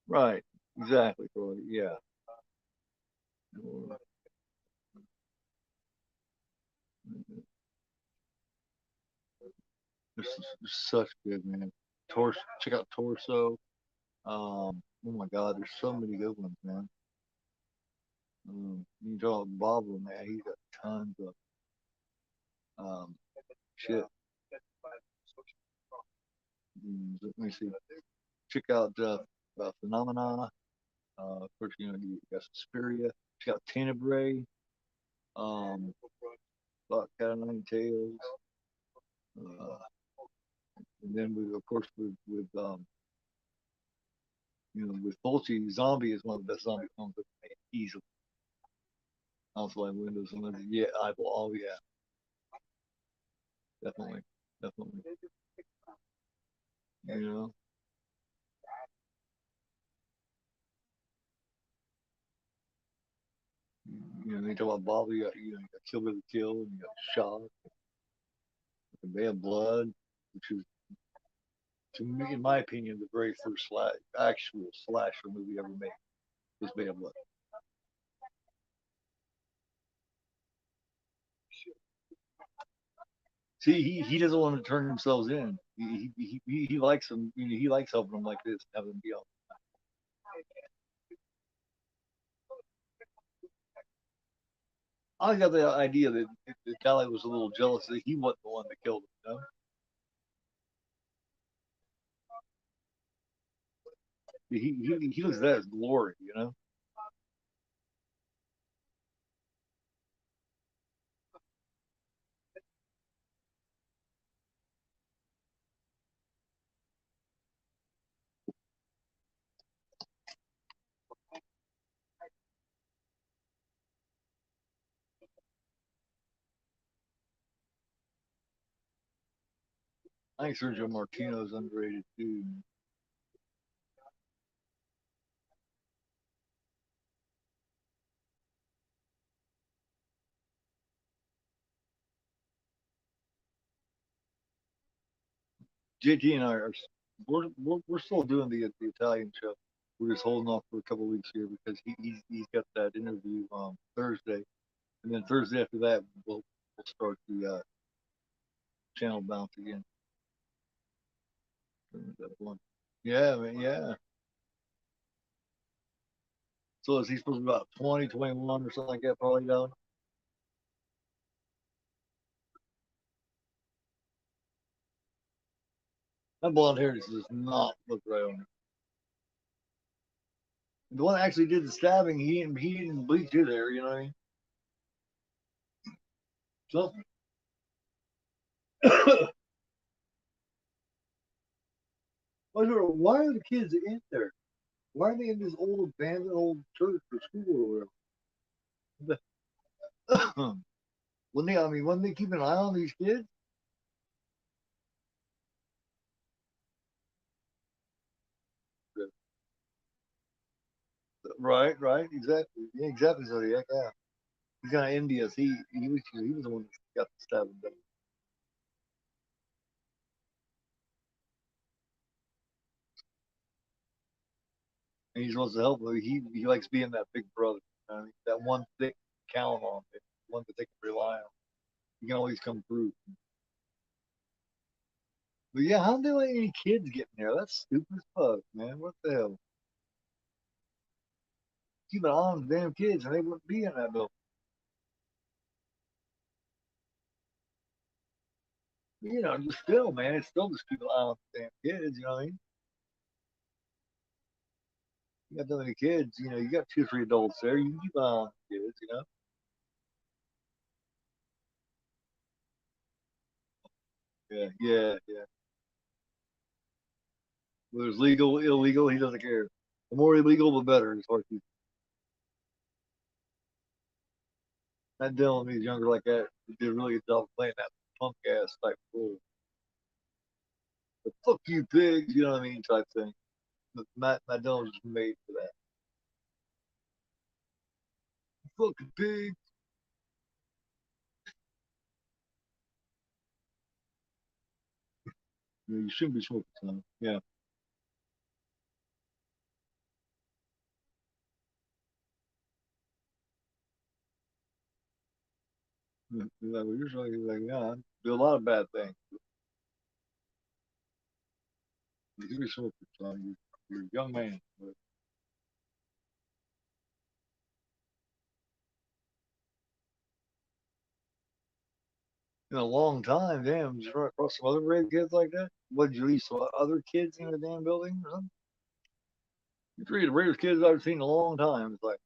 Speaker 1: Right. Exactly, Troy. Yeah. This is such good, man. Torso, check out Torso. Oh my God, there's so many good ones, man. You talk about Bobble, man. He's got tons of shit. Let me see. Check out Phenomena. Of course, you got Suspiria. Check out Tenebrae. Um, Black Cat of Nine Tails. Uh, and then of course, with Fulci, Zombie is one of the best zombie films ever made, easily. Also, like Windows and Lindsay. Yeah, I will. Oh, yeah, definitely, definitely. You know, they talk about Bobby. You got Kill by the Kill, and you got Shaw, and Bay of Blood, which is, to me, in my opinion, the very first actual slasher movie ever made was Bay of Blood. See, he doesn't want to turn themselves in. He likes them. He likes helping them like this, having them be out. I got the idea that the guy was a little jealous that he wasn't the one that killed him. He looks at that as glory. I think Sergio Martino's underrated too. JT and I are we're still doing the Italian show. We're just holding off for a couple of weeks here because he's got that interview Thursday, and then Thursday after that we'll start the channel bounce again. That one. Yeah, man, yeah. So is he supposed to be about 20, 21 or something like that, probably down? That blonde hair just does not look right on him. The one that actually did the stabbing, he didn't bleach his hair, you know what I mean? Something. Why are the kids in there? Why are they in this old abandoned old church or school or whatever? Wouldn't they keep an eye on these kids? Right, right, exactly. Yeah, exactly, Zodiac. Yeah. He's kind of envious. He was the one that got the stabbing done. And he's supposed to help. He likes being that big brother. That one they can count on, one that they can rely on. He can always come through. But yeah, how do they let any kids get in there? That's stupid as fuck, man. What the hell? Keep an eye on the damn kids, and they wouldn't be in that building. Just still, man, it's still just keep an eye on the damn kids. You know what I mean? You got that many kids. You got two, three adults there. You can keep an eye on the kids. Yeah, yeah, yeah. Whether it's legal, illegal, he doesn't care. The more illegal, the better, as far as he's not Dillon. He's younger like that. He did a really good job playing that punk ass type role. The fuck you pigs, you know what I mean, type thing. But Matt Dillon was just made for that. Fucking pig. You shouldn't be smoking, son. Yeah. Like, well, you're like, yeah, I do a lot of bad things. You should be smoking, son. You're a young man. But in a long time, damn, just run across some other red kids like that. What did you leave some other kids in the damn building or something? You're three of the rarest kids I've seen in a long time. It's like,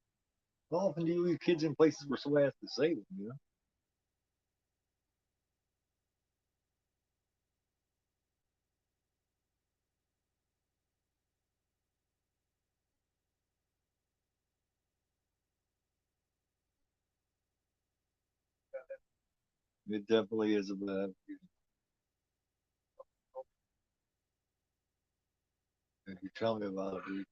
Speaker 1: how often do you leave kids in places where somebody has to save them? It definitely is a bad. If you tell me about it, dude.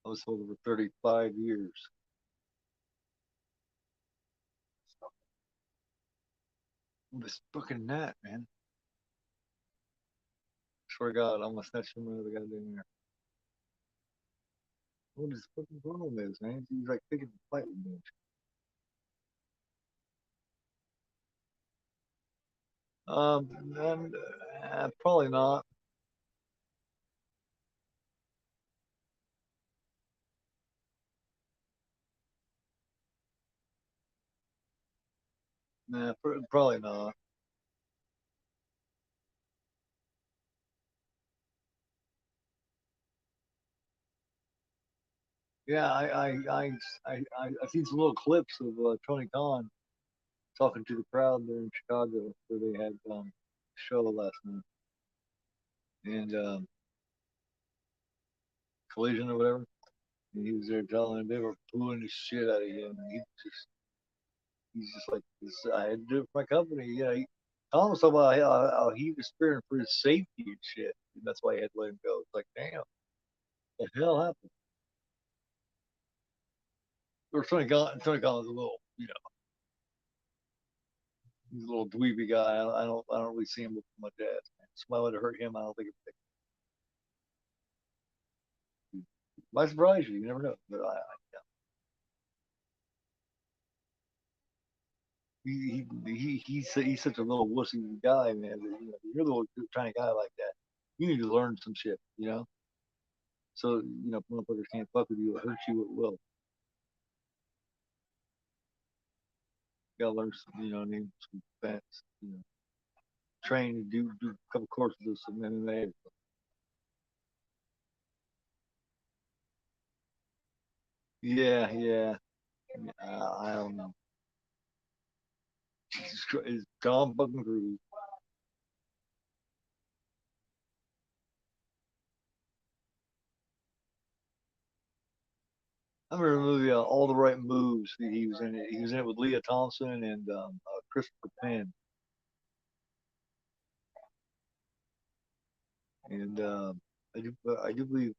Speaker 1: I was sold for 35 years. This fucking gnat, man. Swear to God, I'm gonna snatch him out of the goddamn air. What his fucking problem is, man? He's like picking a fight with me. And, probably not. Nah, probably not. Yeah, I've seen some little clips of Tony Khan talking to the crowd there in Chicago where they had a show last night and collision or whatever. And he was there telling them they were booing the shit out of him. And he's just like, I had to do it for my company. Khan was talking about how he was fearing for his safety and shit. And that's why he had to let him go. It's like, damn, what the hell happened? Or Tony Khan was a little, he's a little dweeby guy. I don't really see him with my dad. somebody would have hurt him. I don't think it might surprise you. You never know. But he's such a little wussy guy, man. That, you know, you're the kind of guy like that. You need to learn some shit, you know. So you know, motherfuckers can't fuck with you. It hurts you. It will. You gotta learn, some, you know what I mean, some defense. You know, train to do a couple courses of some MMA. Yeah, yeah. I don't know. Jesus Christ, it's Tom fucking Cruise. I remember the movie All the Right Moves. He was in it. He was in it with Leah Thompson and Christopher Penn. And I do believe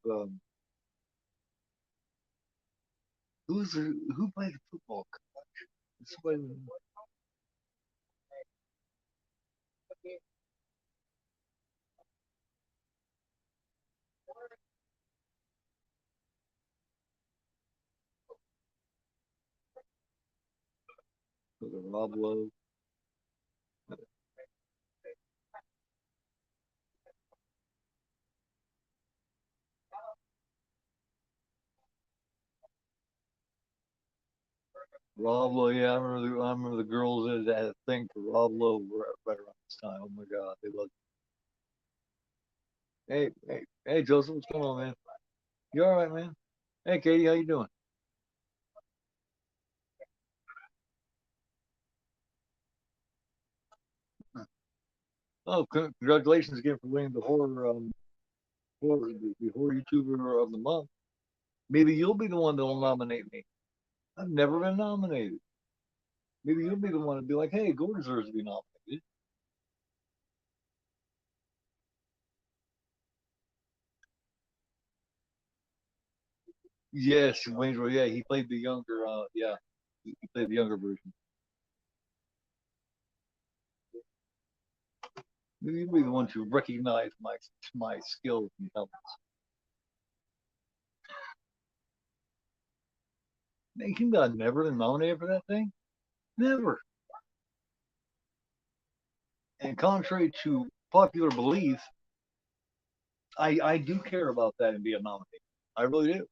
Speaker 1: who played the football coach? Somebody, Rob Lowe. Rob Lowe, yeah, I remember the girls that had a thing for Rob Lowe right around this time. Oh my God, they loved. Hey, Joseph, what's going on, man? You all right, man? Hey, Katie, how you doing? Oh, congratulations again for winning the the horror YouTuber of the month. Maybe you'll be the one that'll nominate me. I've never been nominated. Maybe you'll be the one to be like, hey, Gore deserves to be nominated. Yes, Wayne's World. Yeah, he played the younger. Yeah, he played the younger version. Maybe you'll be the one to recognize my skills and talents. Man, you got never been nominated for that thing. Never. And contrary to popular belief, I do care about that and being nominated. I really do.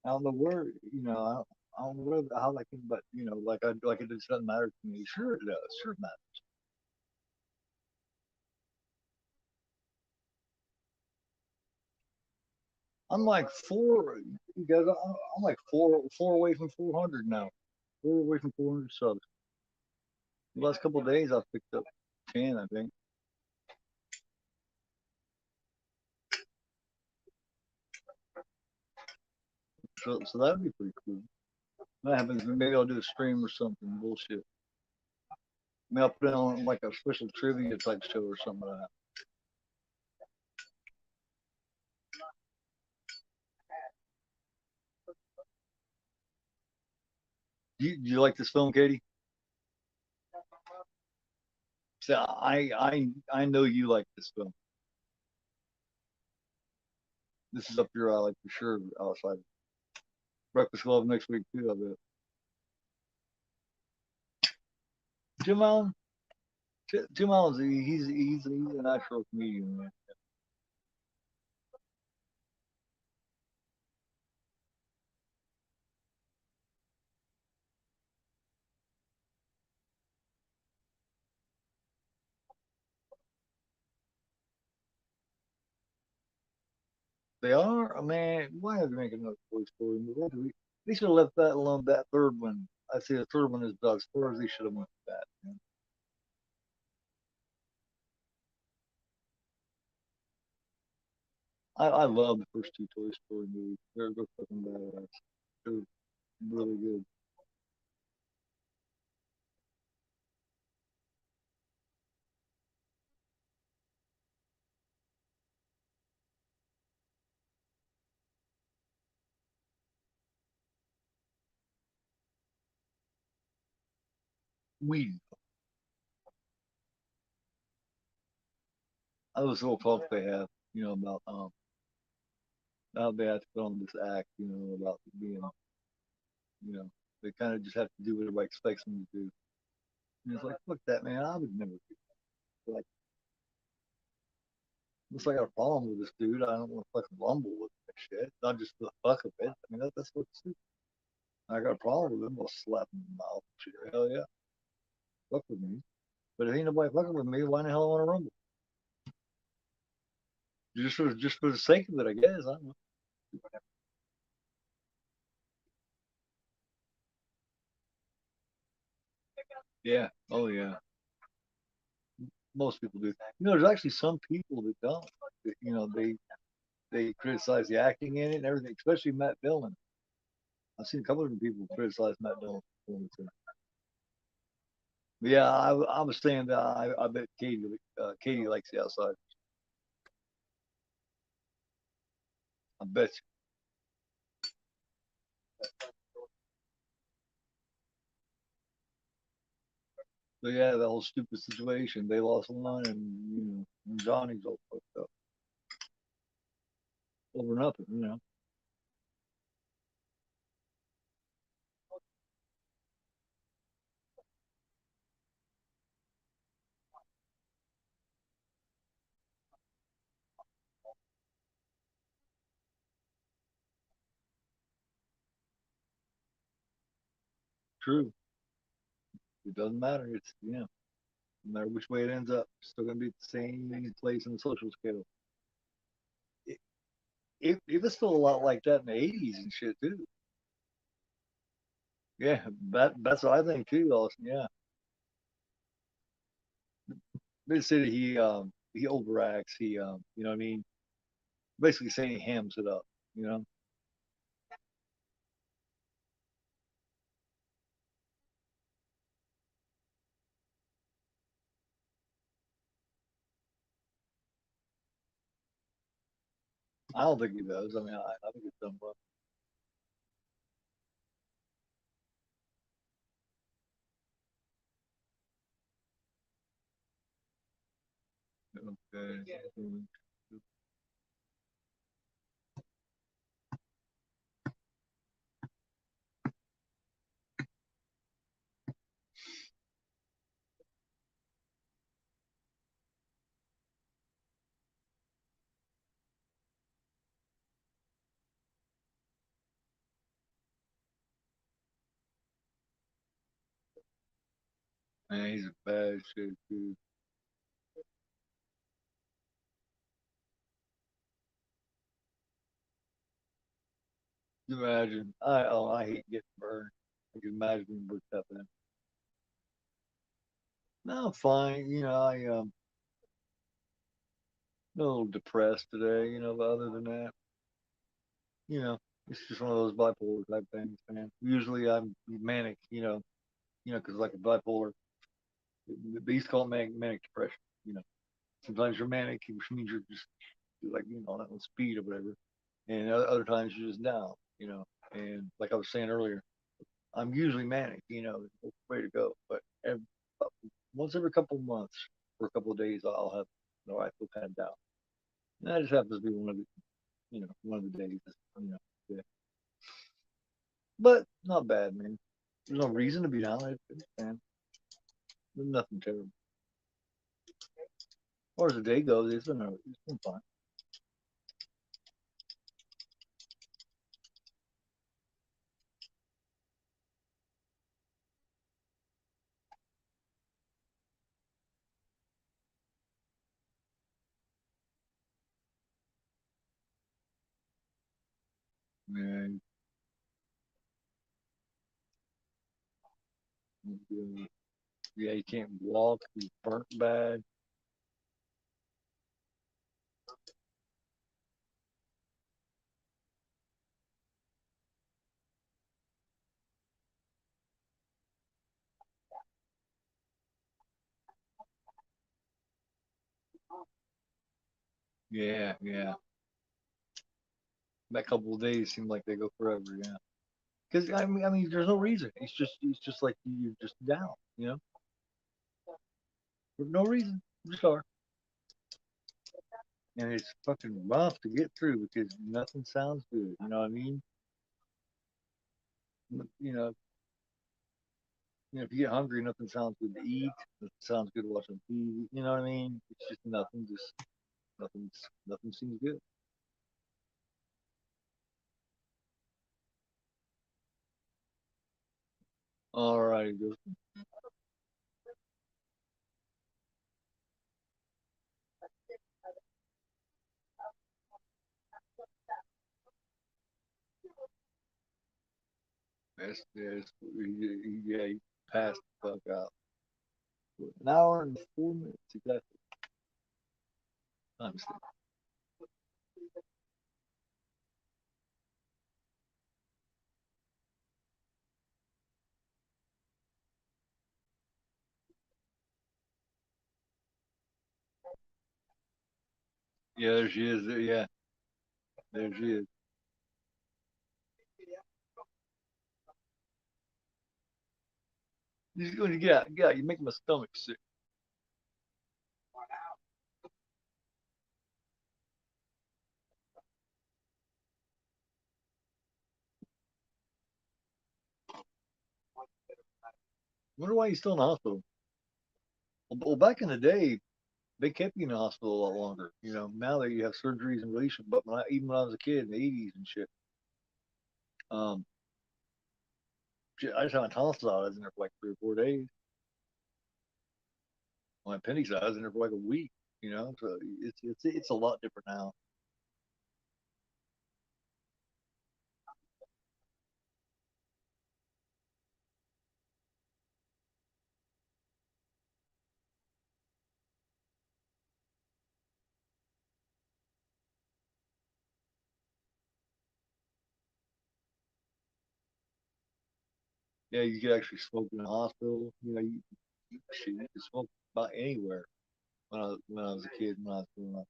Speaker 1: I don't know where, you know, I don't know how that can, but you know, like it just doesn't matter to me. Sure it does. Sure it matters. I'm like four, you guys. I'm like four away from 400 now. Four away from 400 subs. The last couple of days, I've picked up 10, I think. So that'd be pretty cool. That happens. Maybe I'll do a stream or something. Bullshit. Maybe I'll put it on like a special trivia type show or something like that. Do you like this film, Katie? So I know you like this film. This is up your alley for sure. Outside Breakfast Club next week too. I bet. Jim Allen. Jim Allen's he's a natural comedian, man. They are, man. Why are they making another Toy Story movie? They should have left that alone. That third one, I say the third one is about as far as they should have went with that. Man. I love the first two Toy Story movies. They're fucking badass. They're really good. We was so pumped they have, about now they have to put on this act, about being, you know, they kind of just have to do what everybody expects them to do. And it's like, fuck that, man. I would never do that. Like, looks like I got a problem with this dude. I don't want to fucking rumble with that shit. Not just for the fuck of it. I mean, that's what it's. I got a problem with him. I'll slap him in the mouth. Shit, hell yeah, fuck with me. But if ain't nobody fucking with me, why in the hell I want to rumble? Just for the sake of it, I guess. I don't know. Yeah. Oh yeah. Most people do. There's actually some people that don't. That, they criticize the acting in it and everything, especially Matt Dillon. I've seen a couple of different people criticize Matt Dillon. But yeah, I was saying that I bet Katie likes the outside. I bet you. So yeah, that whole stupid situation. They lost one, and and Johnny's all fucked up over nothing. True. It doesn't matter. It's no matter which way it ends up, it's still gonna be the same place in the social scale. It, it was still a lot like that in the '80s and shit too. Yeah, that's what I think too, Austin. Yeah, Mid City, he overacts. He you know what I mean? Basically saying he hams it up. You know, I don't think he does. I mean, I think it's done well. Okay. Man, he's a bad shit dude. You imagine? I hate getting burned. I can imagine being burnt up in. No, I'm fine. A little depressed today. But other than that, you know, it's just one of those bipolar type things, man. Usually I'm manic. Because like a bipolar, they used to call it manic depression. You know, sometimes you're manic, which means you're just like on speed or whatever, and other times you're just down. And like I was saying earlier, I'm usually manic. Ready to go, but once every couple of months for a couple of days, I'll have I feel kind of down. And that just happens to be one of the days. Yeah. But not bad, man. There's no reason to be down. Man. There's nothing terrible. As far as the day goes, it's been fine. Man, yeah, you can't walk. He's burnt bad. Yeah, yeah. That couple of days seem like they go forever. Yeah. Because I mean, there's no reason. It's just like you're just down. For no reason. You just are. and it's fucking rough to get through because nothing sounds good. You know what I mean? You know, if you get hungry, nothing sounds good to eat. Nothing sounds good watching TV. You know what I mean? It's just nothing. Just nothing. Nothing seems good. All right, yeah, he passed the fuck out. An hour and 4 minutes exactly. Time stamp. Yeah, there she is. Yeah, there she is. He's going to get out. Get out. You make my stomach sick. Wonder why he's still in the hospital. Well, back in the day, they kept you in the hospital a lot longer. Now that you have surgeries and radiation, but even when I was a kid in the '80s and shit, um, shit, I just had my tonsils out. I was in there for like 3 or 4 days. My appendix out. I was in there for like a week. So it's a lot different now. Yeah, you could actually smoke in the hospital. You could smoke about anywhere when I was a kid when I was growing up.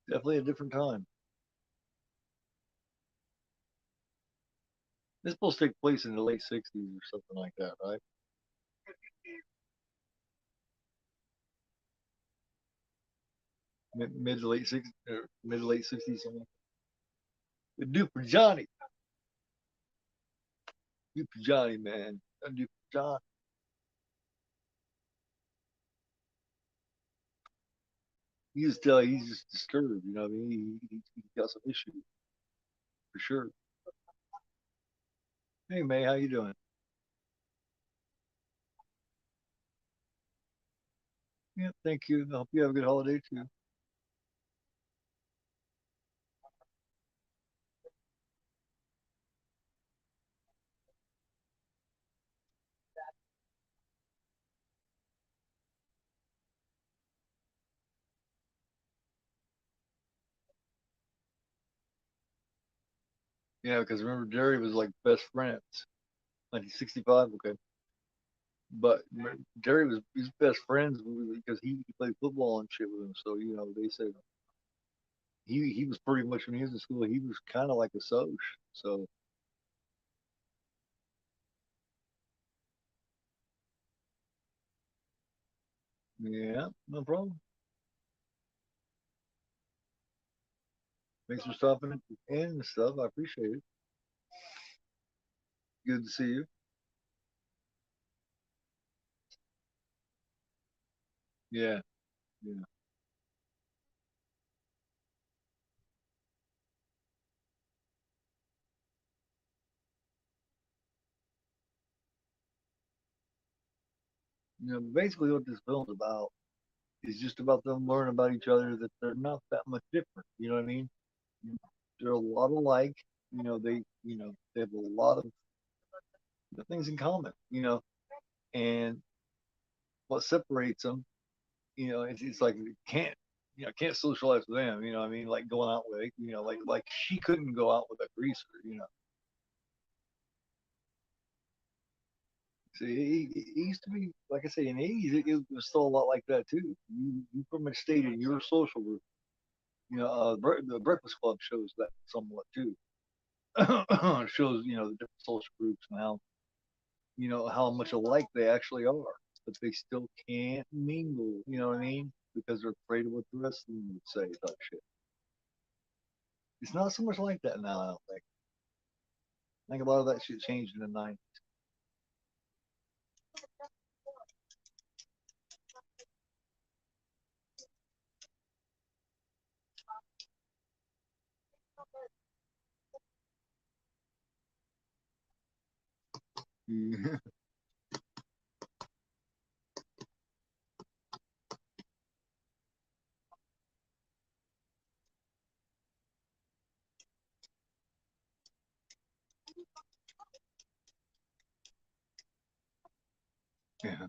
Speaker 1: Definitely a different time. This supposed to take place in the late '60s or something like that, right? Mid to late '60s, or mid to late '60s, something. The Duke for Johnny, Duke for Johnny, man. Duke for John. You just tell he's just disturbed. You know what I mean? He got some issues for sure. Hey May, how you doing? Yeah, thank you. I hope you have a good holiday too. Yeah, because remember Jerry was like best friends. 1965, okay. But Jerry was his best friends because he played football and shit with him. So they said he was pretty much when he was in school, he was kind of like a Soch. So yeah, no problem. Thanks for stopping in and stuff. I appreciate it. Good to see you. Yeah, yeah. Basically what this film's about is just about them learning about each other that they're not that much different. You know what I mean? They're a lot alike. They have a lot of things in common. And what separates them, it's like can't can't socialize with them. I mean, like going out with, like she couldn't go out with a greaser. See, it used to be like I say in the '80s, it was still a lot like that too. You pretty much stayed in your social group. The Breakfast Club shows that somewhat too. shows, the different social groups and how, how much alike they actually are, but they still can't mingle, you know what I mean? Because they're afraid of what the rest of them would say, type shit. It's not so much like that now, I don't think. I think a lot of that shit changed in the 90s. Yeah.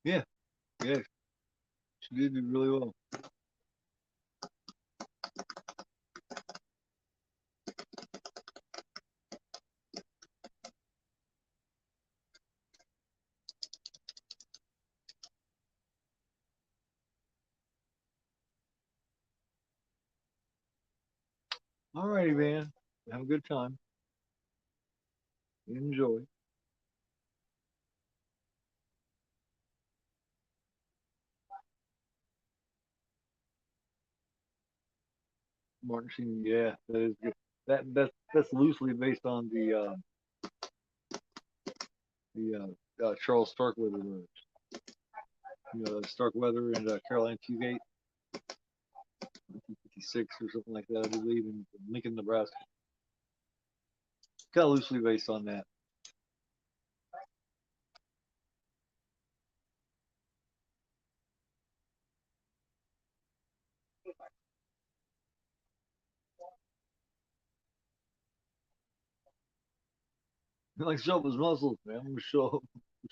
Speaker 1: Yeah. Yeah. She did do really well. All righty, man. Have a good time. Enjoy. Martin Sheen, yeah, that is good. That's loosely based on the Charles Starkweather murders. Starkweather and Caroline Fugate, 1956 or something like that, I believe, in Lincoln, Nebraska. Kind of loosely based on that. Like show up his muscles, man. I'm gonna show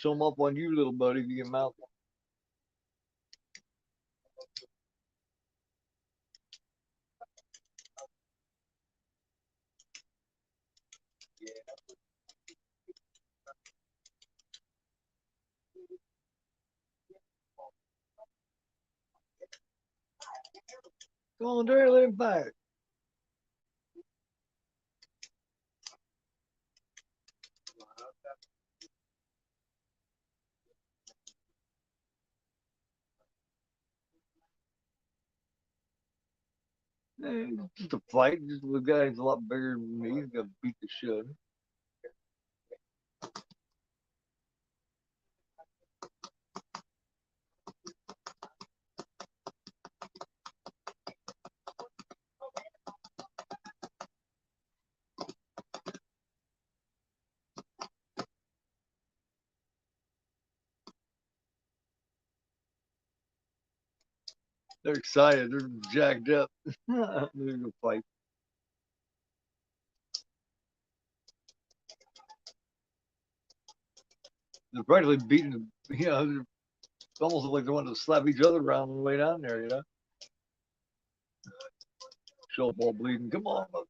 Speaker 1: them up on you, little buddy, if you get mouth. Come on, Derry, let him fight. Hey, just a fight. Just the guy's a lot bigger than me. He's gonna beat the shit. They're excited. They're jacked up. They're gonna fight. They're practically beating. It's almost like they want to slap each other around on the way down there. Show up all bleeding. Come on, mother.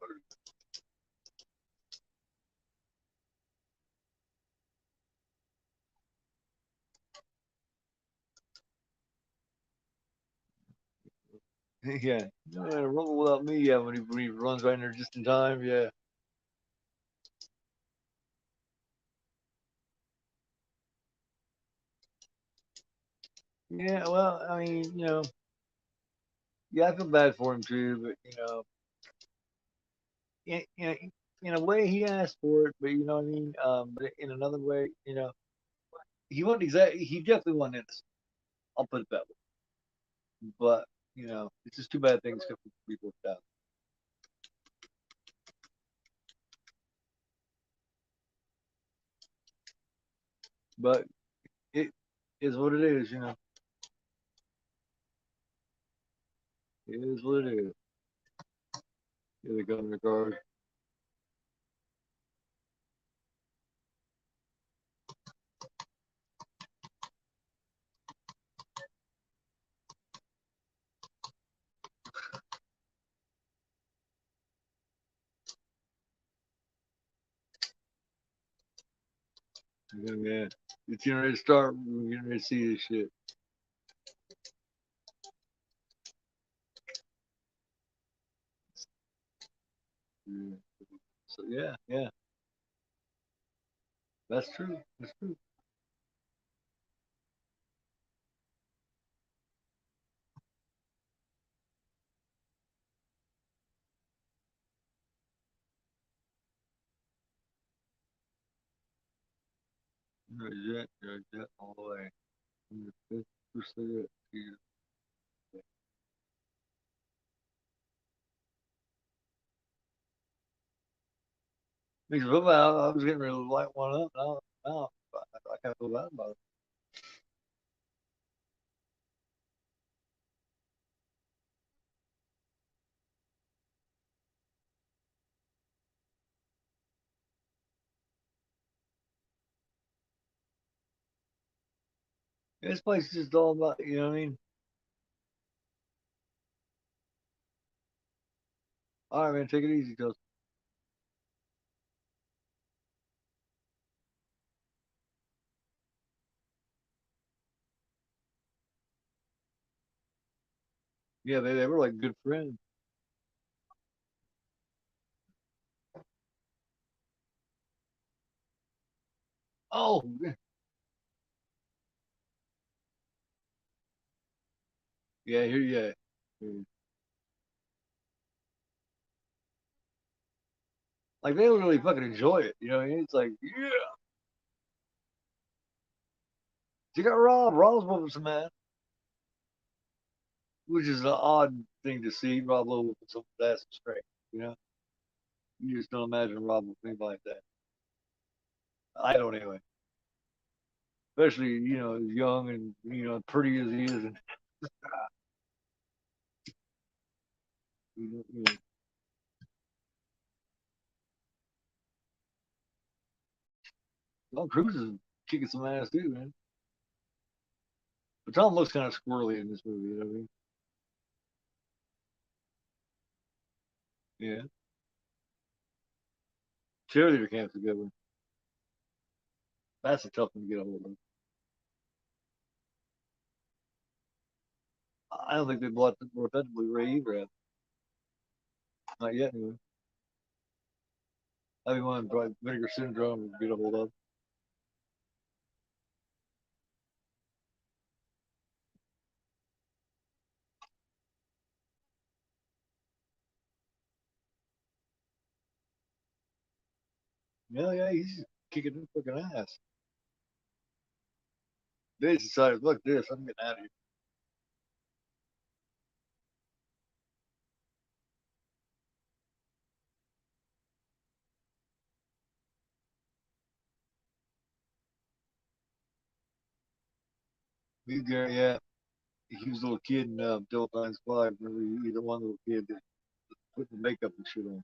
Speaker 1: Yeah. Yeah, rumble without me. Yeah, when he runs right in there just in time. Yeah. Yeah. Well, I mean, yeah, I feel bad for him too, but in a way he asked for it, but you know what I mean. But in another way, he wasn't exactly. He definitely wasn't innocent. I'll put it that way. But it's just too bad things could be worked out. But it is what it is. It is what it is. Here they come in the cars. Yeah, it's getting ready to start. We're getting ready to see this shit. Yeah. So yeah, that's true. That's true. You're a jet all the way. You're the fifth percent. Because football, I was getting ready to light one up. Now I kind of feel bad about it. This place is just all about, you know what I mean? All right, man, take it easy, cuz. Yeah, they were like good friends. Oh, yeah, here, yeah. Like they don't really fucking enjoy it, you know what I mean? It's like, yeah, you got Rob. Rob's whooping some ass, which is an odd thing to see. Rob Lowe whooping some ass straight, you know? You just don't imagine Rob with anybody like that. I don't anyway. Especially, as young and, pretty as he is. And, you know, Tom Cruise is kicking some ass too, man. But Tom looks kind of squirrely in this movie, you know what I mean? Yeah. Cheerleader camp's a good one. That's a tough one to get a hold of. I don't think they've bought more effectively Ray either. Not yet, anyway. I mean, one probably Vinegar Syndrome would get a hold of. Yeah, he's kicking his fucking ass. They decided, look, this, I'm getting out of here. Me, Garrett, yeah. He was a little kid in Dillon's Five. Remember, either one little kid that put the makeup and shit on.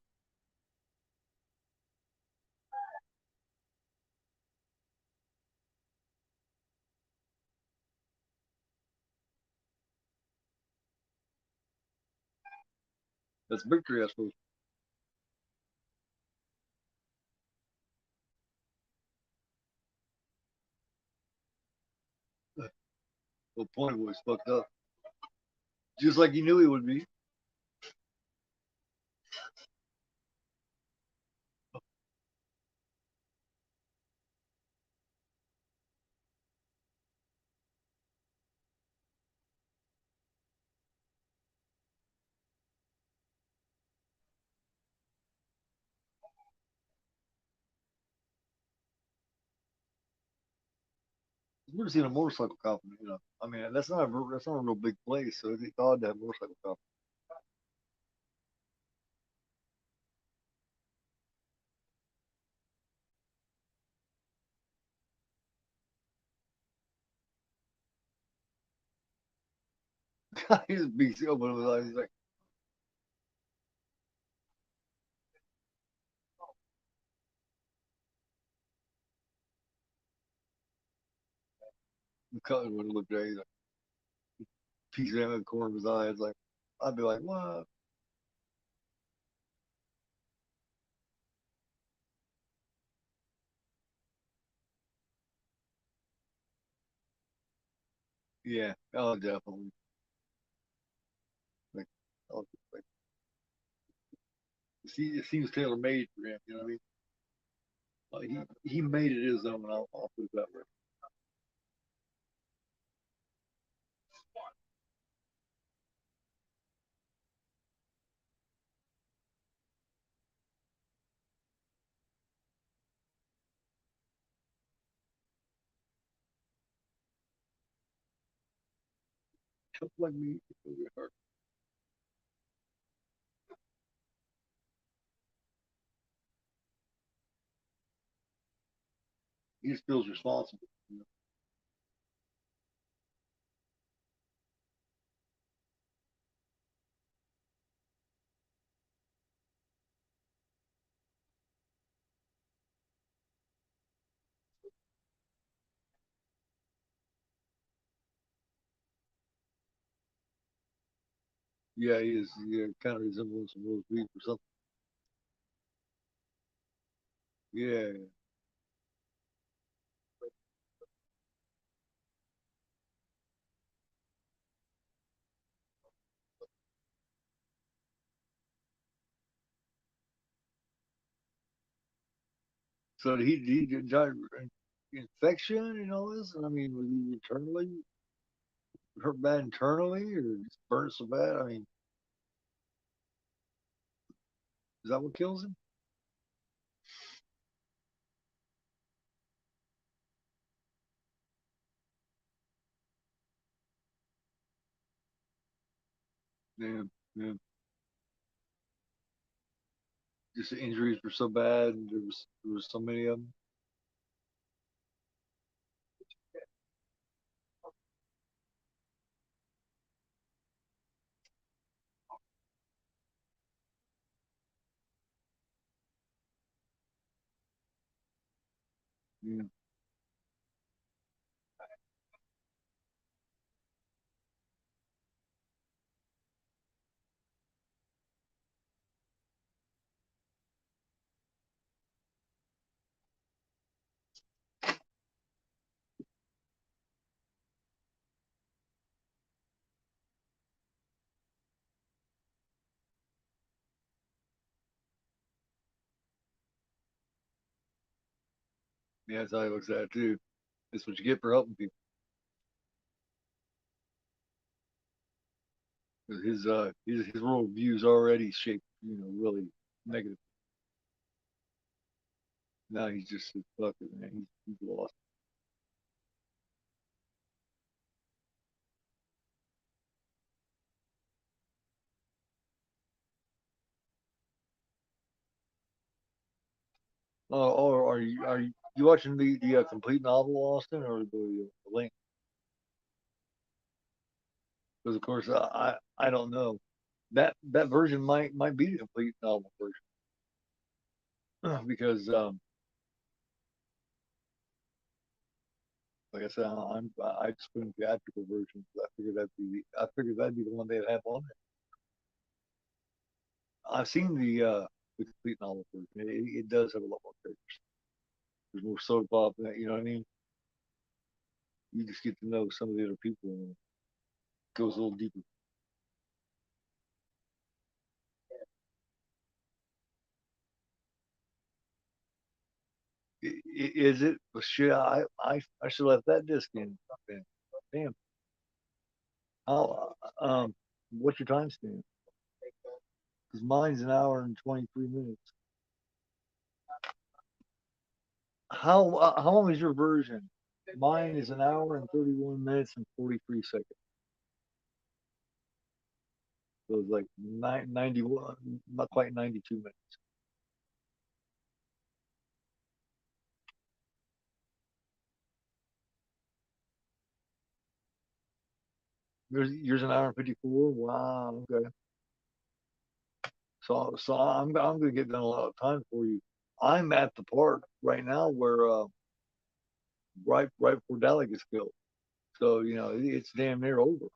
Speaker 1: That's victory, I suppose. The point was fucked up. Just like he knew he would be. I've never seen a motorcycle cop. I mean, that's not a real big place, so it's odd to have a motorcycle cop. He's a big seal, but he's like, Cutting would look at. He's like, piece of him in the corner of his eye. It's like, I'd be like, what? Yeah. Oh, definitely. Like, oh, like, see, it seems tailor made for him. You know what I mean? He made it his own. I'll put it that way. Just like me. He just feels responsible. You know? Yeah, he is. Yeah, kind of resembles some roast beef or something. Yeah. So he died infection and all this. I mean, was he internally hurt bad internally, or just burnt so bad? I mean, is that what kills him? Yeah, yeah. Just the injuries were so bad, and there was so many of them. Yeah, yeah. That's how he looks at it too. That's what you get for helping people. 'Cause his world view is already shaped, really negative. Now he's just said, fuck it, man. He's lost. Or are you watching the complete novel, Austin, or the link? Because of course I don't know. That version might be the complete novel version because like I said, I just put in theatrical version. I figured that'd be the one they'd have on there. I've seen the complete novel version. It does have a lot more characters. There's more soap opera. You know what I mean? You just get to know some of the other people and it goes a little deeper. Is it? Well, shit, I should have left that disc in. Man. Damn. How what's your timestamp? Because mine's an hour and 23 minutes. How long is your version? Mine is an hour and 31 minutes and 43 seconds. So it's like 91, not quite 92 minutes. Yours an hour and 54. Wow. Okay. So I'm gonna get done a lot of time for you. I'm at the part right now where right before Dally gets killed. So it's damn near over.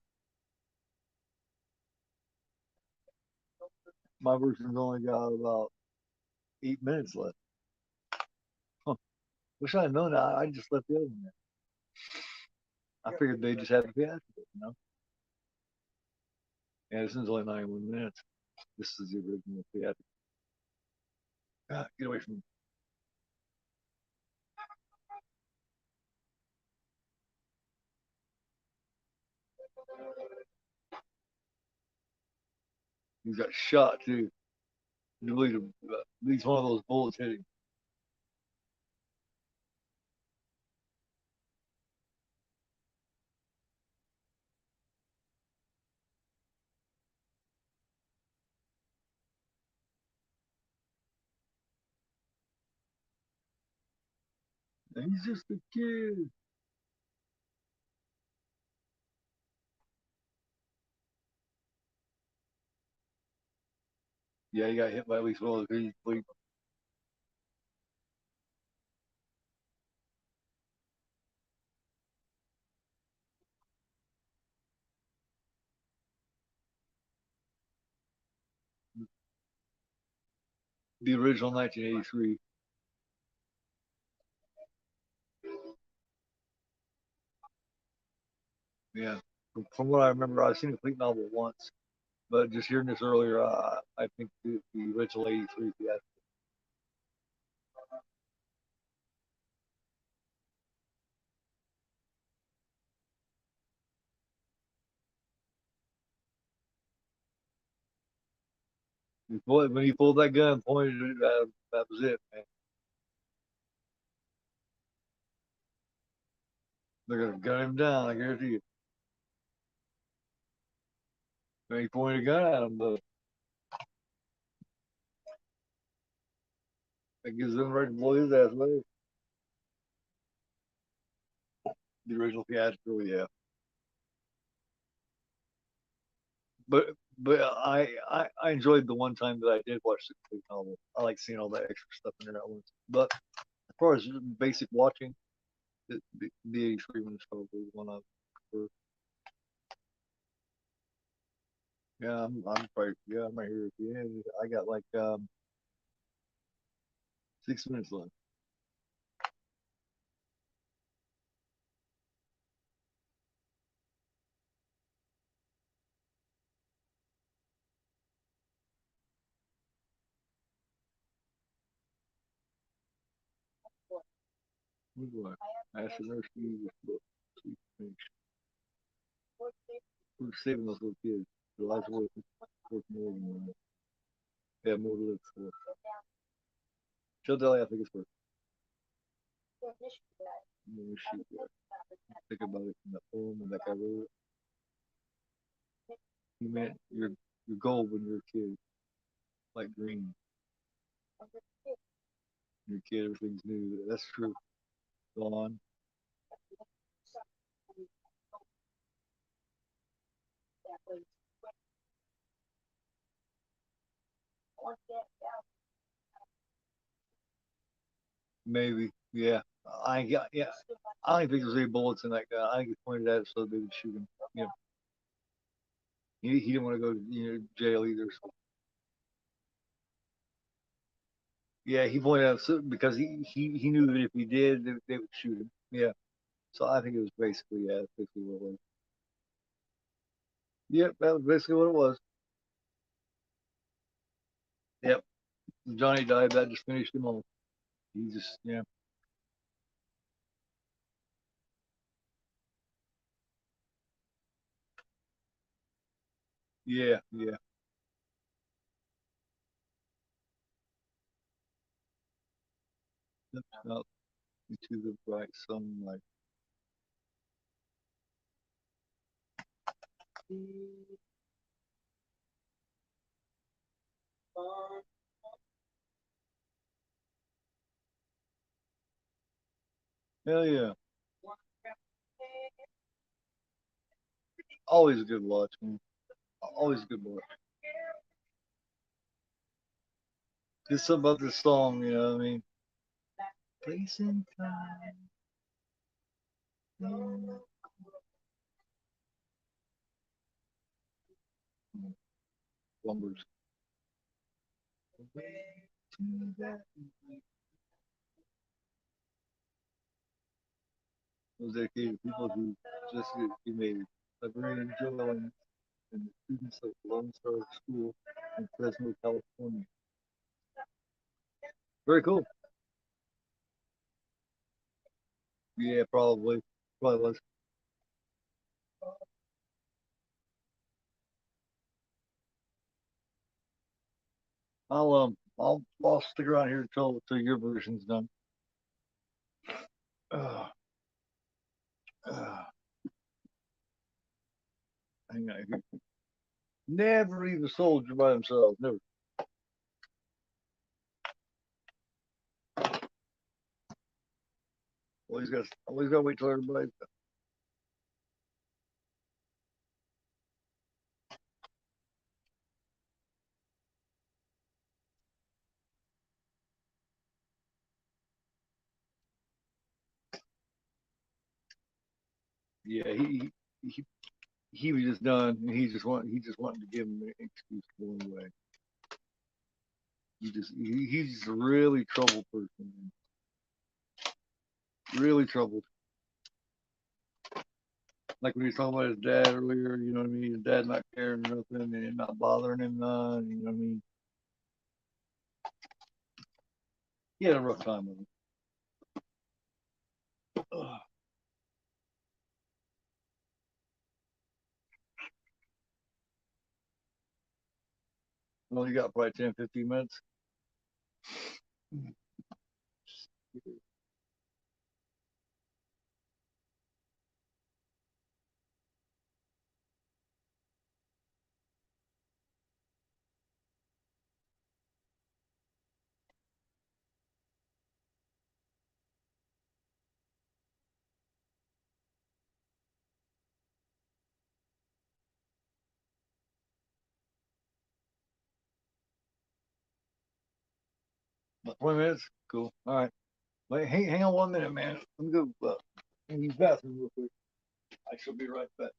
Speaker 1: My version's only got about 8 minutes left. Huh. Wish I'd known that. I just left the other one there. I figured they just had the theatrical, you know. And this is only 91 minutes. This is the original theatrical. Ah, get away from me. He got shot too. At least one of those bullets hit him. And he's just a kid. Yeah, he got hit by at least one of those. The original 1983. Yeah. From what I remember, I've seen the complete novel once, but just hearing this earlier, I think the original 83 theatrical. When he pulled that gun, pointed it, that was it, man. They're gonna gun him down, I guarantee you. When he pointed a gun at him, though, that gives them the right to blow his ass away. The original theatrical, yeah. But I enjoyed the one time that I did watch the complete novel. I like seeing all that extra stuff in there at once. But as far as basic watching, the 83 one is probably the one I prefer. Yeah, I'm probably yeah, I'm right here at the end. I got like 6 minutes left. What do I ask the nurse to use this book? We're saving those little kids. Their lives worth more than they have more to live for. She'll tell you I think it's worth. Think about it in the poem and that guy wrote. He meant your gold when you're a kid, like green. Your kid, everything's new. That's true. Go on. Maybe. Yeah. I got yeah. I don't think there's any bullets in that guy. I think he pointed at it so they would shoot him. Yeah. He didn't want to go to jail either. So. Yeah, he pointed out so, because he knew that if he did, they would shoot him. Yeah. So I think it was basically yeah, that's basically what it was. Yep, that was basically what it was. Yep. Johnny died. That just finished him off. He just yeah. Yeah, yeah. Up into the bright sunlight. Hell yeah. Always a good watch, man. Always a good watch. Just something about this song, you know what I mean? Place and time. Slumbers. Those dedicated people who just estimated. Librarian Dillon and the students of Lone Star School in Fresno, California. Very cool. Yeah, probably. Probably was. I'll stick around here till your version's done. Uh, uh, hang on here. Never leave a soldier by themselves. Never. Always got to wait till everybody's done. Yeah, he he was just done, and he just wanted to give him an excuse to go away. He's just a really troubled person, man. Really troubled. Like when he was talking about his dad earlier, you know what I mean? His dad not caring or nothing, and it not bothering him none. You know what I mean? He had a rough time with it. Ugh. Well, you got probably 10, 15 minutes. About 20 minutes? Cool. All right. Wait, hang on 1 minute, man. Let me go use the bathroom real quick. I shall be right back.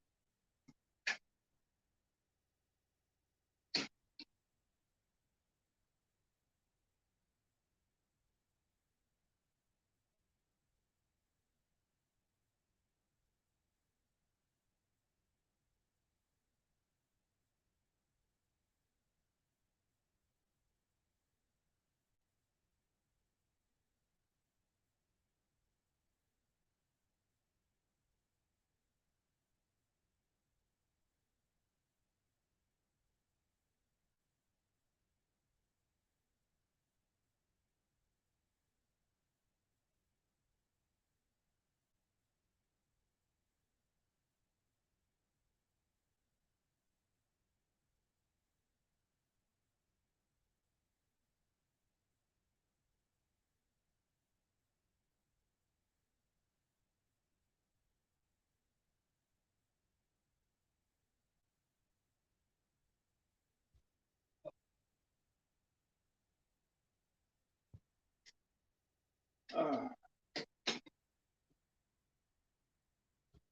Speaker 1: Uh,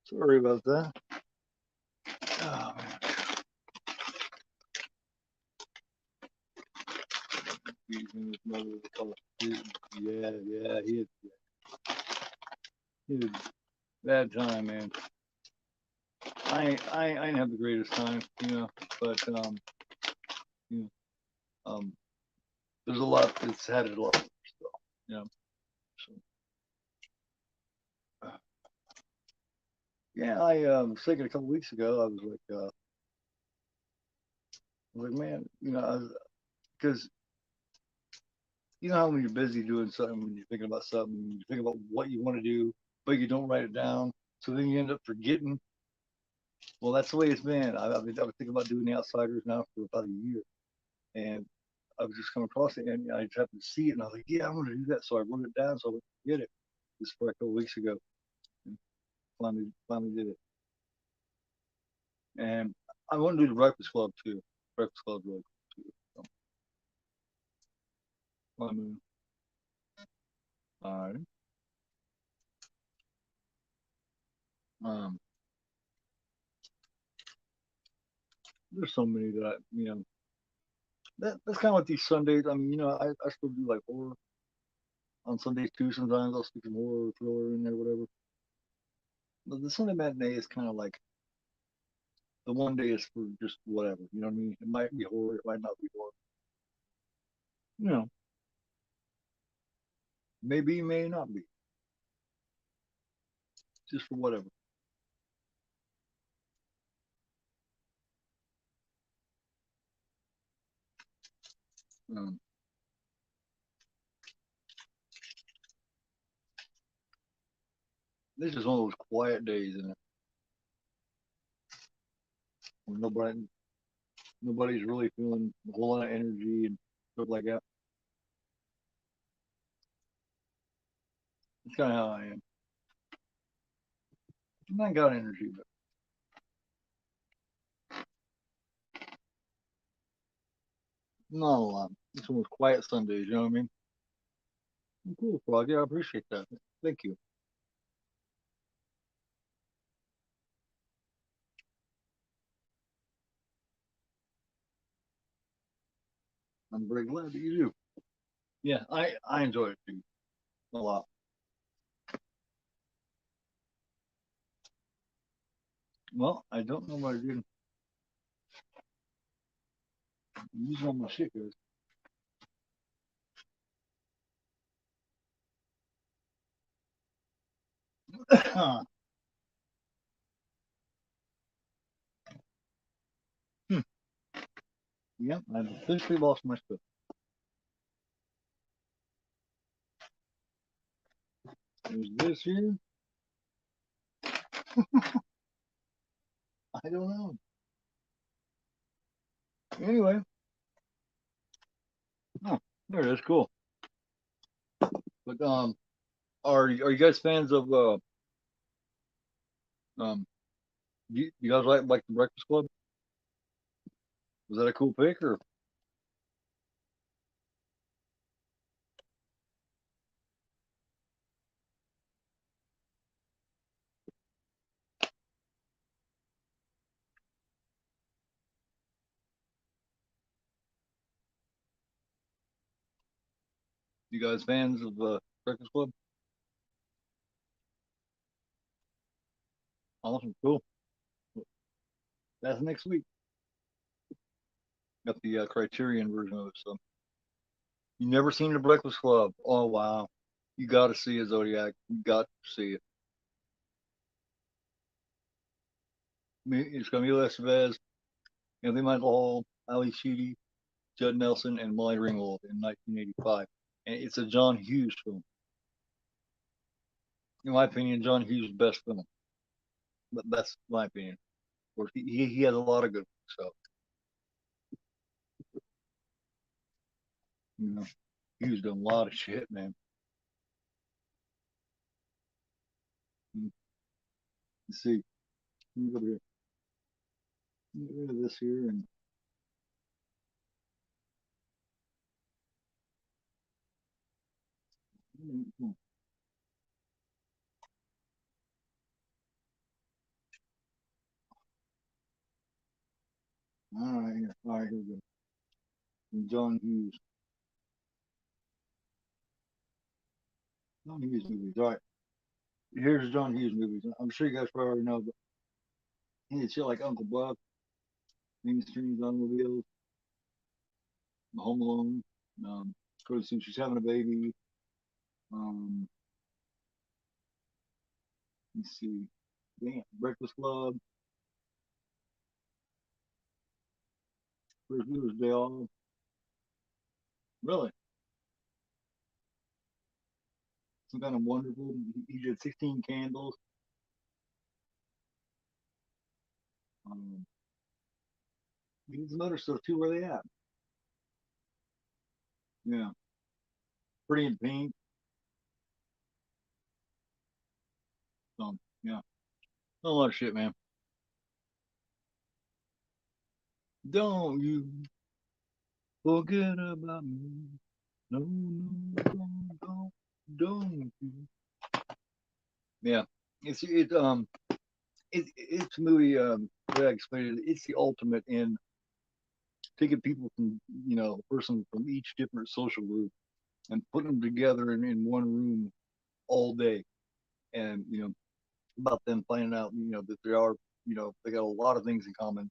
Speaker 1: Sorry about that. Oh, man. Using his mother to call it. Yeah, he had bad time, man. I ain't have the greatest time, but you know, um, there's a lot that's had it a lot worse, though, you know. So, yeah, I was thinking a couple weeks ago. I was like, man, because you know how when you're busy doing something, when you're thinking about something, you think about what you want to do, but you don't write it down, so then you end up forgetting. Well, that's the way it's been. I've been thinking about doing the Outsiders now for about a year, and I was just coming across it, and I just happened to see it, and I was like, yeah, I'm going to do that. So I wrote it down, so I wouldn't forget it. This for a couple weeks ago, and finally did it. And I want to do the Breakfast Club too. Breakfast Club really cool too. So, I mean, all right. Um, there's so many that that's kind of like these Sundays. I mean, I still do like horror on Sundays too. Sometimes I'll stick some horror or thriller in there, whatever. The Sunday matinee is kind of like the one day is for just whatever. You know what I mean? It might be horror, it might not be horror. You know, maybe, may not be. Just for whatever. Um, this is one of those quiet days, and when nobody's really feeling a whole lot of energy and stuff like that. It's kind of how I am. I got energy, but not a lot. It's one of those quiet Sundays. You know what I mean? Cool, Froggy. I appreciate that. Thank you. I'm very glad that you do. Yeah, I enjoy it too a lot. Well, I don't know what I did. I'm using all my shit, guys. Hmm. Yep, I've officially lost my stuff. There's this here. I don't know. Anyway, oh, there it is. Cool. But are you guys fans of um? You guys like the Breakfast Club? Was that a cool pick, or you guys fans of Breakfast Club? Awesome, cool. That's next week. Got the Criterion version of it. So you never seen the Breakfast Club? Oh wow, you got to see it, Zodiac. You got to see it. It's gonna be Estevez, Anthony Michael Hall, Ali Sheedy, Judd Nelson, and Molly Ringwald in 1985. And it's a John Hughes film. In my opinion, John Hughes' best film. But that's my opinion. Of course, he has a lot of good stuff. You know, Hughes done a lot of shit, man. Let's see. Let me go over here. Get rid of this here and all right, here we go. John Hughes. John Hughes movies. All right. Here's John Hughes movies. I'm sure you guys probably already know, but he did shit like Uncle Buck, Mean Streets, Automobiles, Home Alone, Cody Since She's Having a Baby. Um, let's see. Damn, Breakfast Club, First Viewers Day Off. Really? Some kind of wonderful. He did 16 Candles. Um, he did some other stuff too. Where they at? Yeah. Pretty in Pink. Yeah. A lot of shit, man. Don't you forget about me. No, no, don't you. Yeah. It's a movie, the way I explained it, it's the ultimate in taking people from, a person from each different social group and putting them together in one room all day. And, about them finding out, that they are, they got a lot of things in common.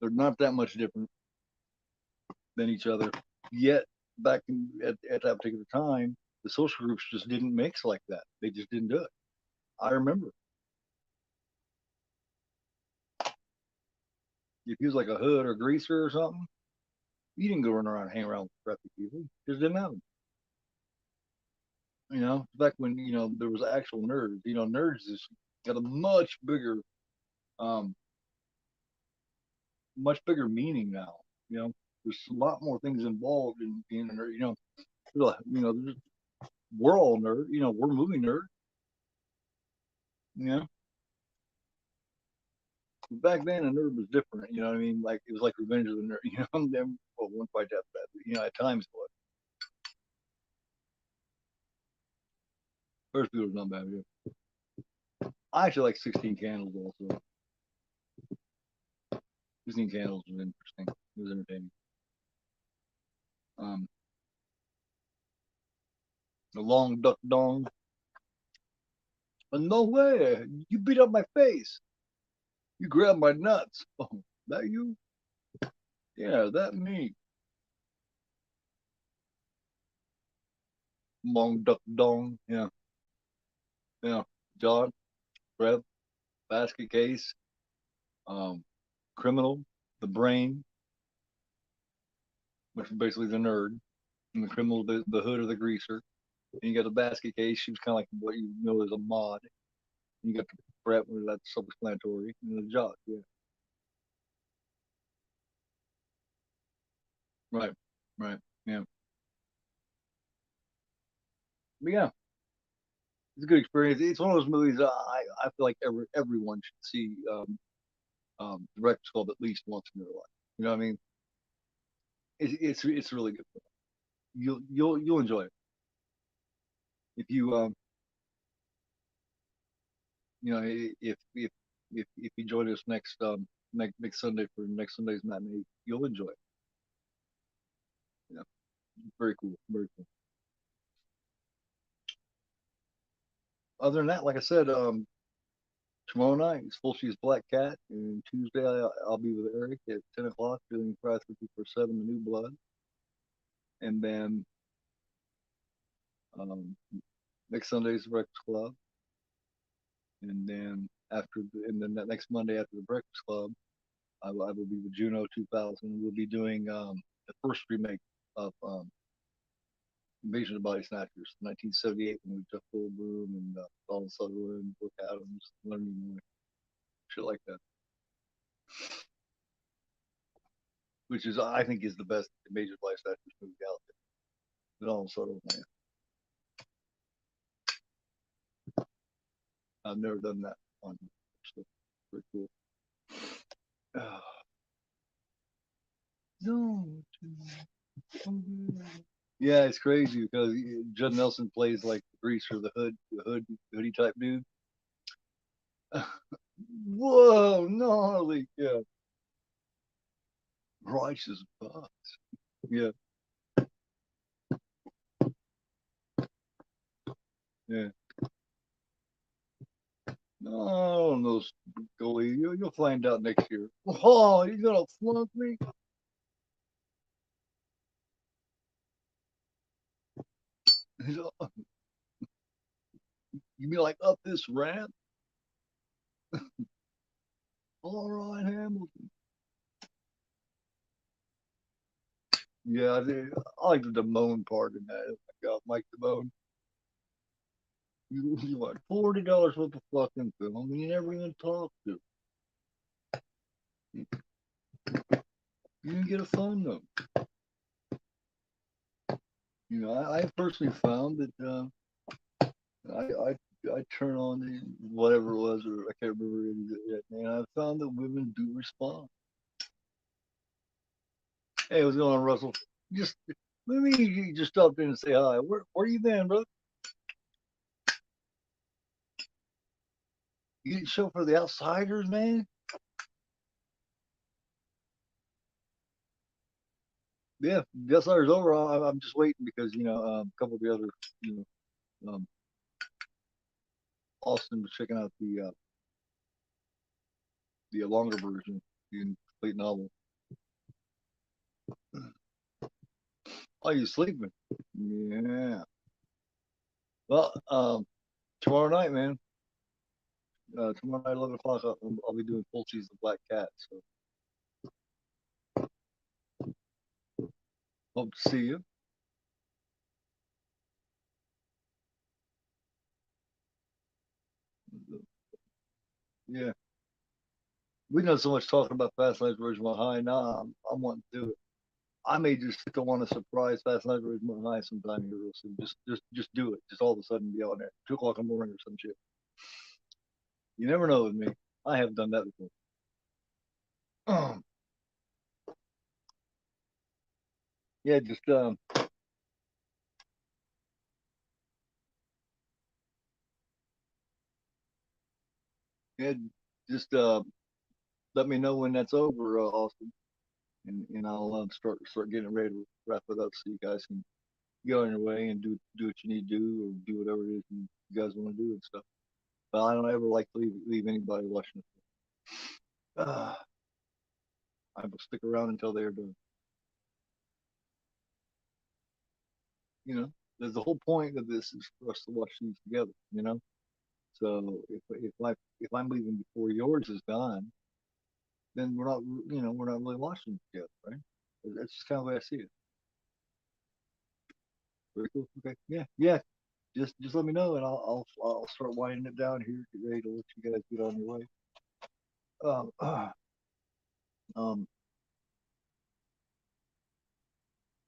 Speaker 1: They're not that much different than each other. Yet, back at that particular time, the social groups just didn't mix like that. They just didn't do it. I remember. If he was like a hood or greaser or something, you didn't go run around and hang around with crappy people. Just didn't happen. Back when there was actual nerds. Nerds is got a um, much bigger meaning now. There's a lot more things involved in being a nerd. We're all nerd. We're movie nerd. Yeah. Back then, a nerd was different. You know what I mean? Like it was like Revenge of the Nerd. Them well, one quite that bad. But, at times it was. First People was not bad. Yeah. I actually like 16 Candles also. 16 Candles was interesting. It was entertaining. Um, the Long Duck Dong. But no way! You beat up my face. You grabbed my nuts. Oh, that you? Yeah, that me. Long Duck Dong. Yeah, yeah. John, Trev, Basket Case, um, Criminal, the Brain, which is basically the nerd, and the Criminal, the hood or the greaser. And you got the Basket Case. She was kind of like what you know as a mod. And you got the Brett, where that's self-explanatory, and the Jock. Yeah, right, right. Yeah, but yeah, it's a good experience. It's one of those movies I feel like everyone should see. The Breakfast Club at least once in their life. You know what I mean? It's really good. You'll enjoy it if you if you join us next Sunday for next Sunday's matinee, you'll enjoy it. Yeah, very cool, very cool. Other than that, like I said, tomorrow night is Full She's Black Cat, and Tuesday I'll be with Eric at 10 o'clock doing Fry 54/7 The New Blood, and then um, next Sunday's the Breakfast Club, and then that next Monday after the Breakfast Club, I will be with Juno 2000. We'll be doing the first remake of Invasion of the Body Snatchers, 1978, when we Jeff Goldblum and Donald Sutherland, Brooke Adams, Leonard Nimoy, shit like that. Which is, I think, is the best Invasion of the Body Snatchers movie out there. Donald Sutherland, man. I've never done that on, so pretty cool. Don't Yeah, it's crazy because Judd Nelson plays like the greaser, hoodie type dude. Whoa, gnarly, yeah, righteous bucks, yeah, yeah. No, no, goalie, you'll find out next year. Oh, you gonna flunk me? You mean like up this ramp? All right, Hamilton. Yeah, I like the Damone part in that. Oh my God, Mike Damone. You like $40 worth of fucking film, and you never even talk to. You didn't get a phone number. I personally found that I turn on whatever it was, or I can't remember it yet, and I found that women do respond. Hey, what's going on, Russell? Just let me you just stop in and say hi. Where you been, bro? You didn't show for the Outsiders, man. Yeah, the Outsiders over. I'm just waiting because a couple of the other you know um, Austin was checking out the longer version, the complete novel. Oh, you sleeping? Yeah. Well, tomorrow night, man. Tomorrow night, 11 o'clock. I'll be doing full season of Black Cat. So hope to see you. Yeah. We know so much talking about Fast Life Ridgemont High. Now I'm wanting to do it. I may just want to surprise Fast Life Ridgemont High sometime here real soon. Just do it. Just all of a sudden be on there, 2 o'clock in the morning or some shit. You never know with me. I have done that before. Yeah, just yeah, just let me know when that's over, Austin, and I'll start getting ready to wrap it up so you guys can go on your way and do what you need to do or do whatever it is you guys want to do and stuff. But I don't ever like to leave anybody watching it. I will stick around until they're done. You know, there's the whole point of this is for us to watch these together. You know, so if I'm leaving before yours is done, then we're not really watching together, right? That's just kind of the way I see it. Very cool. Okay. Yeah. Yeah. Just let me know and I'll start winding it down here. Get ready to let you guys get on your way. Um. Um.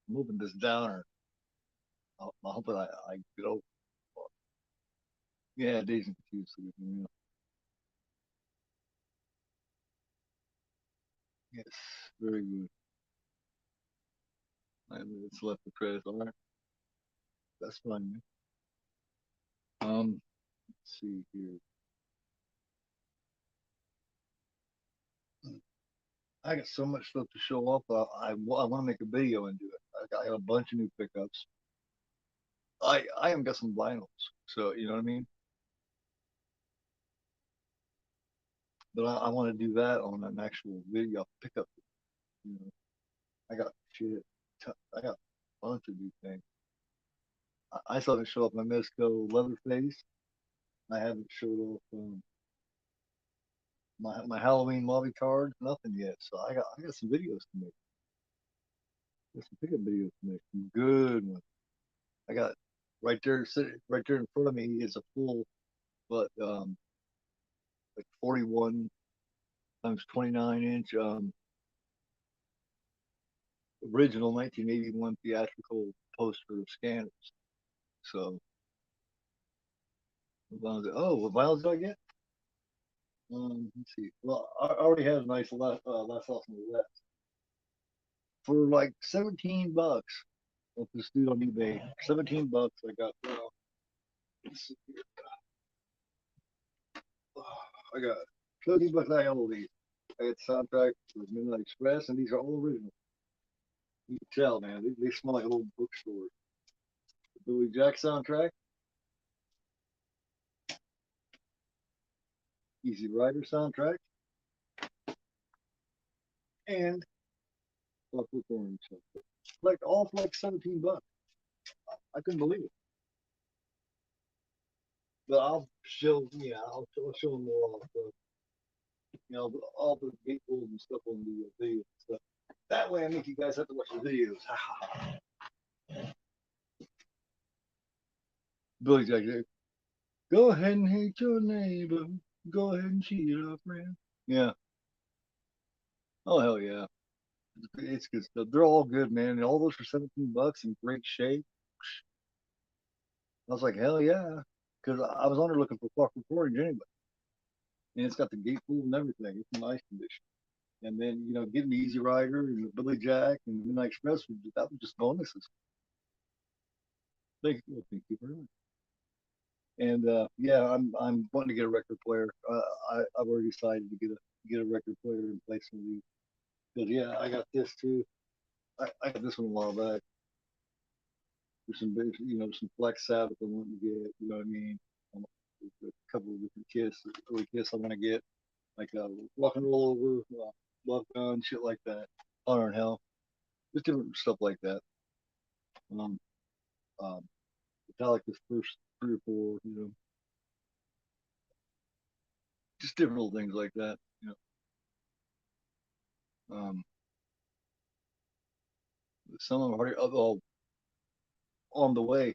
Speaker 1: Moving this down, or I hope I get over. Yeah, Days and Confused. Yeah. Yes. Very good. It's left the credits. All right. That's fine, man. Let's see here. I got so much stuff to show off. I want to make a video and do it. I got a bunch of new pickups. I even got some vinyls. So you know what I mean. But I want to do that on an actual video pickup. You know, I got shit. I got a bunch of new things. I still haven't showed off my Mezco Leatherface. I haven't showed off my Halloween lobby card. Nothing yet. So I got some videos to make. Got some pickup videos to make. Some good ones. I got right there, sitting right there in front of me is a full, but like 41 times 29 inch original 1981 theatrical poster of Scanners. So, what vinyls did I get? Let's see. Well, I already had a nice last off on the left for like $17. Off this dude on eBay, $17. I got. Let's see here. I got $17. I own these. I got the soundtrack for Midnight Express, and these are all original. You can tell, man. They smell like old bookstores. The Billy Jack soundtrack, Easy Rider soundtrack, and Clockwork Orange soundtrack. Like all for like $17. I couldn't believe it. But I'll show them more off all the gatefolds and stuff on the video and stuff. That way I make you guys have to watch the videos. Billy Jack, go ahead and hate your neighbor. Go ahead and cheat a friend. Yeah. Oh hell yeah. It's good stuff. They're all good, man. And all those for $17 in great shape. I was like, hell yeah. Because I was on there looking for Clockwork Orange anyway. And it's got the gatefold and everything. It's in nice condition. And then, getting the Easy Rider and the Billy Jack and the Midnight Express, that was just bonuses. Thank you very much. And yeah, I'm wanting to get a record player. I've already decided to get a record player in place of these. Because yeah, I got this too. I got this one a while back. There's some big, some Black Sabbath I wanted to get. You know what I mean? A couple early kiss I want to get, like rock and roll over, love gun, shit like that, honor and hell, just different stuff like that. Um, um, Metallica's first three or four, just different little things like that. Um, some of them are on the way.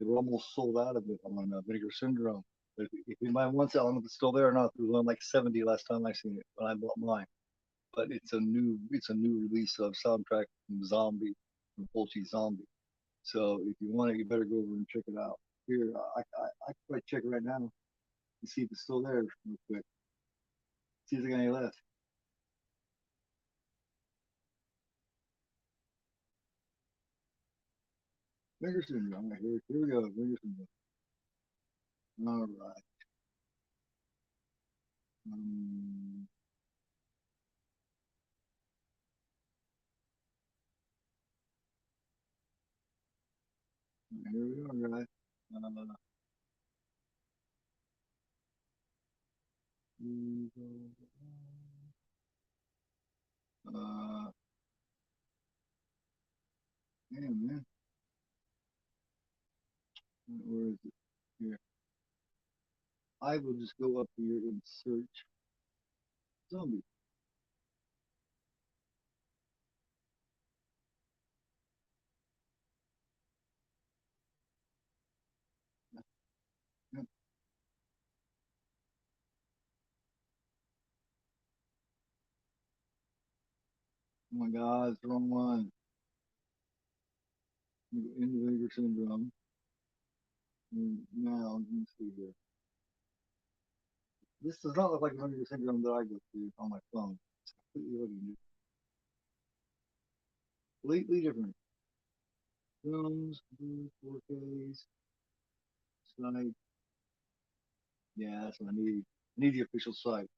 Speaker 1: They were almost sold out of it on Vinegar Syndrome. If anybody wants it, I don't know if it's still there or not. There was only like 70 last time I seen it when I bought mine. But it's a new release of soundtrack from Zombie, from Fulci Zombie. So if you want it, you better go over and check it out. Here, I can probably check it right now and see if it's still there real quick. See if there's any left. Vinegar Syndrome right here. Here we go. Vinegar Syndrome. All right. Um, Here we are, right? Uh, Damn, man. Where is it? Here. I will just go up here and search zombie. Yep. Oh my God, it's the wrong one. Individual syndrome. And now, let me see here. This does not look like the individual syndrome that I go through on my phone. It's completely different. Films, 4Ks, site. Yeah, that's what I need. I need the official site.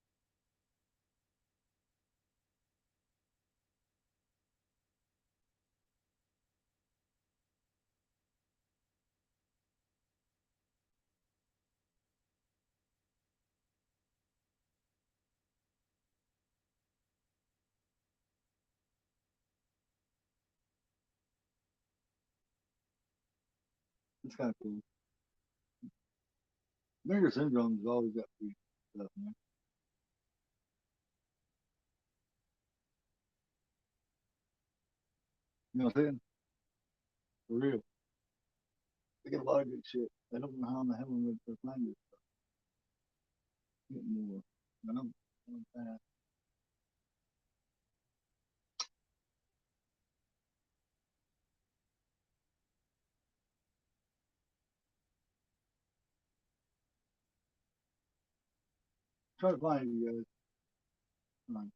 Speaker 1: It's kind of cool. Vinegar syndrome has always got free stuff, man. You know what I'm saying? For real. They get a lot of good shit. I don't know how in the hell I'm going to find it. Get more. I don't, try to find it, you guys. Come on.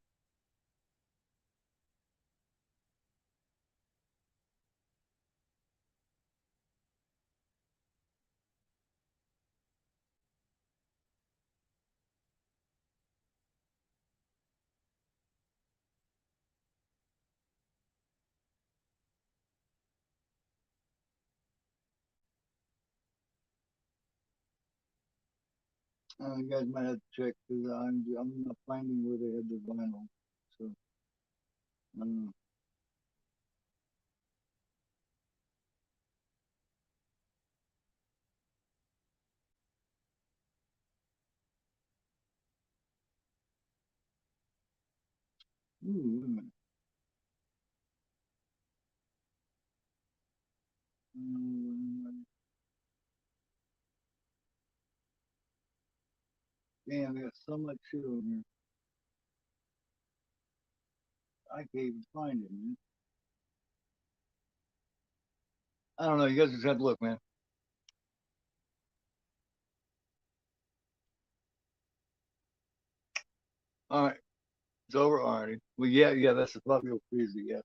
Speaker 1: You guys might have to check because I'm not finding where they had the vinyl. So I don't know. Ooh, wait a minute. Damn, they got so much shit on here. I can't even find it, man. I don't know. You guys just have to look, man. All right, it's over already. Well, yeah, yeah, that's the Fabio Freezy. Yeah.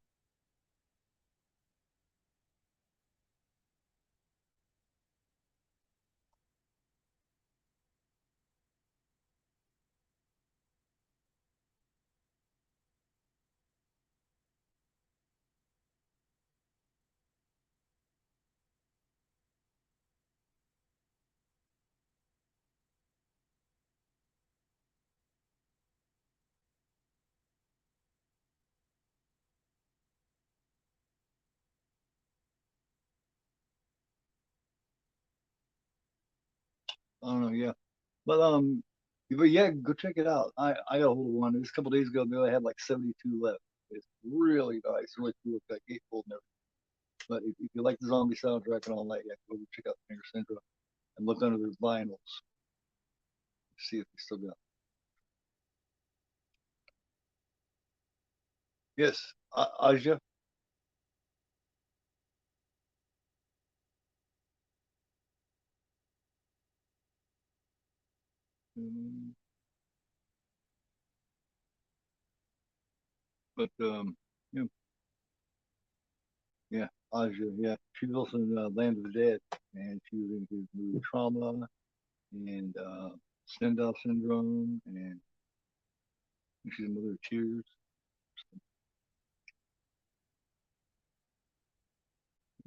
Speaker 1: I don't know, yeah. But yeah, go check it out. I got a hold of one. This a couple days ago. They only had like 72 left. It's really nice, really cool. It's got gatefold and everything. But if you like the zombie soundtrack and all that, yeah, go check out Finger Syndrome and look under their vinyls. See if they still got. Yes, Aja. Mm, But yeah, yeah, Aja. Yeah, she was also in Land of the Dead, and she was in his movie Trauma and Stendhal Syndrome, and she's in Mother of Tears.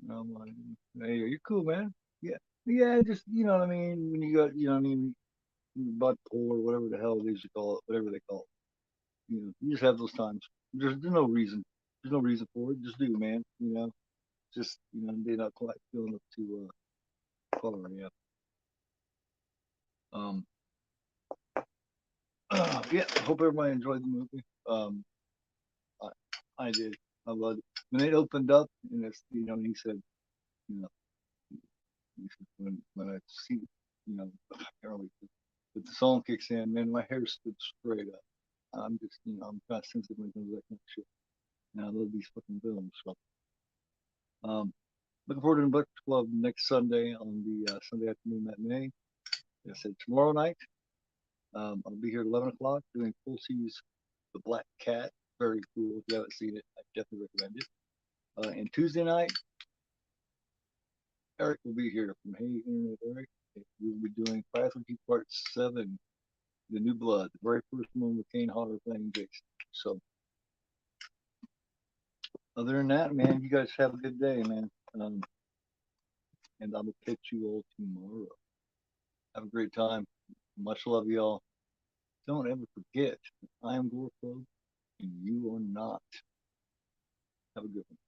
Speaker 1: I'm like, hey, you're cool, man. Yeah, yeah, just what I mean. When you got, what I mean, bipolar, whatever the hell it is you call it, whatever they call it. You just have those times. There's no reason. There's no reason for it. Just do, man. Just they're not quite feeling up to far. Yeah. Um. Yeah. Hope everybody enjoyed the movie. I, I did. I loved it. When it opened up, and he said, you know, when I see, I can't really, but the song kicks in, man, my hair stood straight up. I'm just, I'm kind of sensitive when it comes to that kind of shit. And I love these fucking films. So, um, looking forward to the Book Club next Sunday on the Sunday afternoon matinee. Like I said, tomorrow night, I'll be here at 11 o'clock doing Full Seas The Black Cat. Very cool. If you haven't seen it, I definitely recommend it. And Tuesday night, Eric will be here from Hey Internet Eric. We'll be doing Pathology Part 7, The New Blood, the very first one with Kane Hodder playing Jason. So, other than that, man, you guys have a good day, man. Um, and I will catch you all tomorrow. Have a great time. Much love, y'all. Don't ever forget, I am Gore Club, and you are not. Have a good one.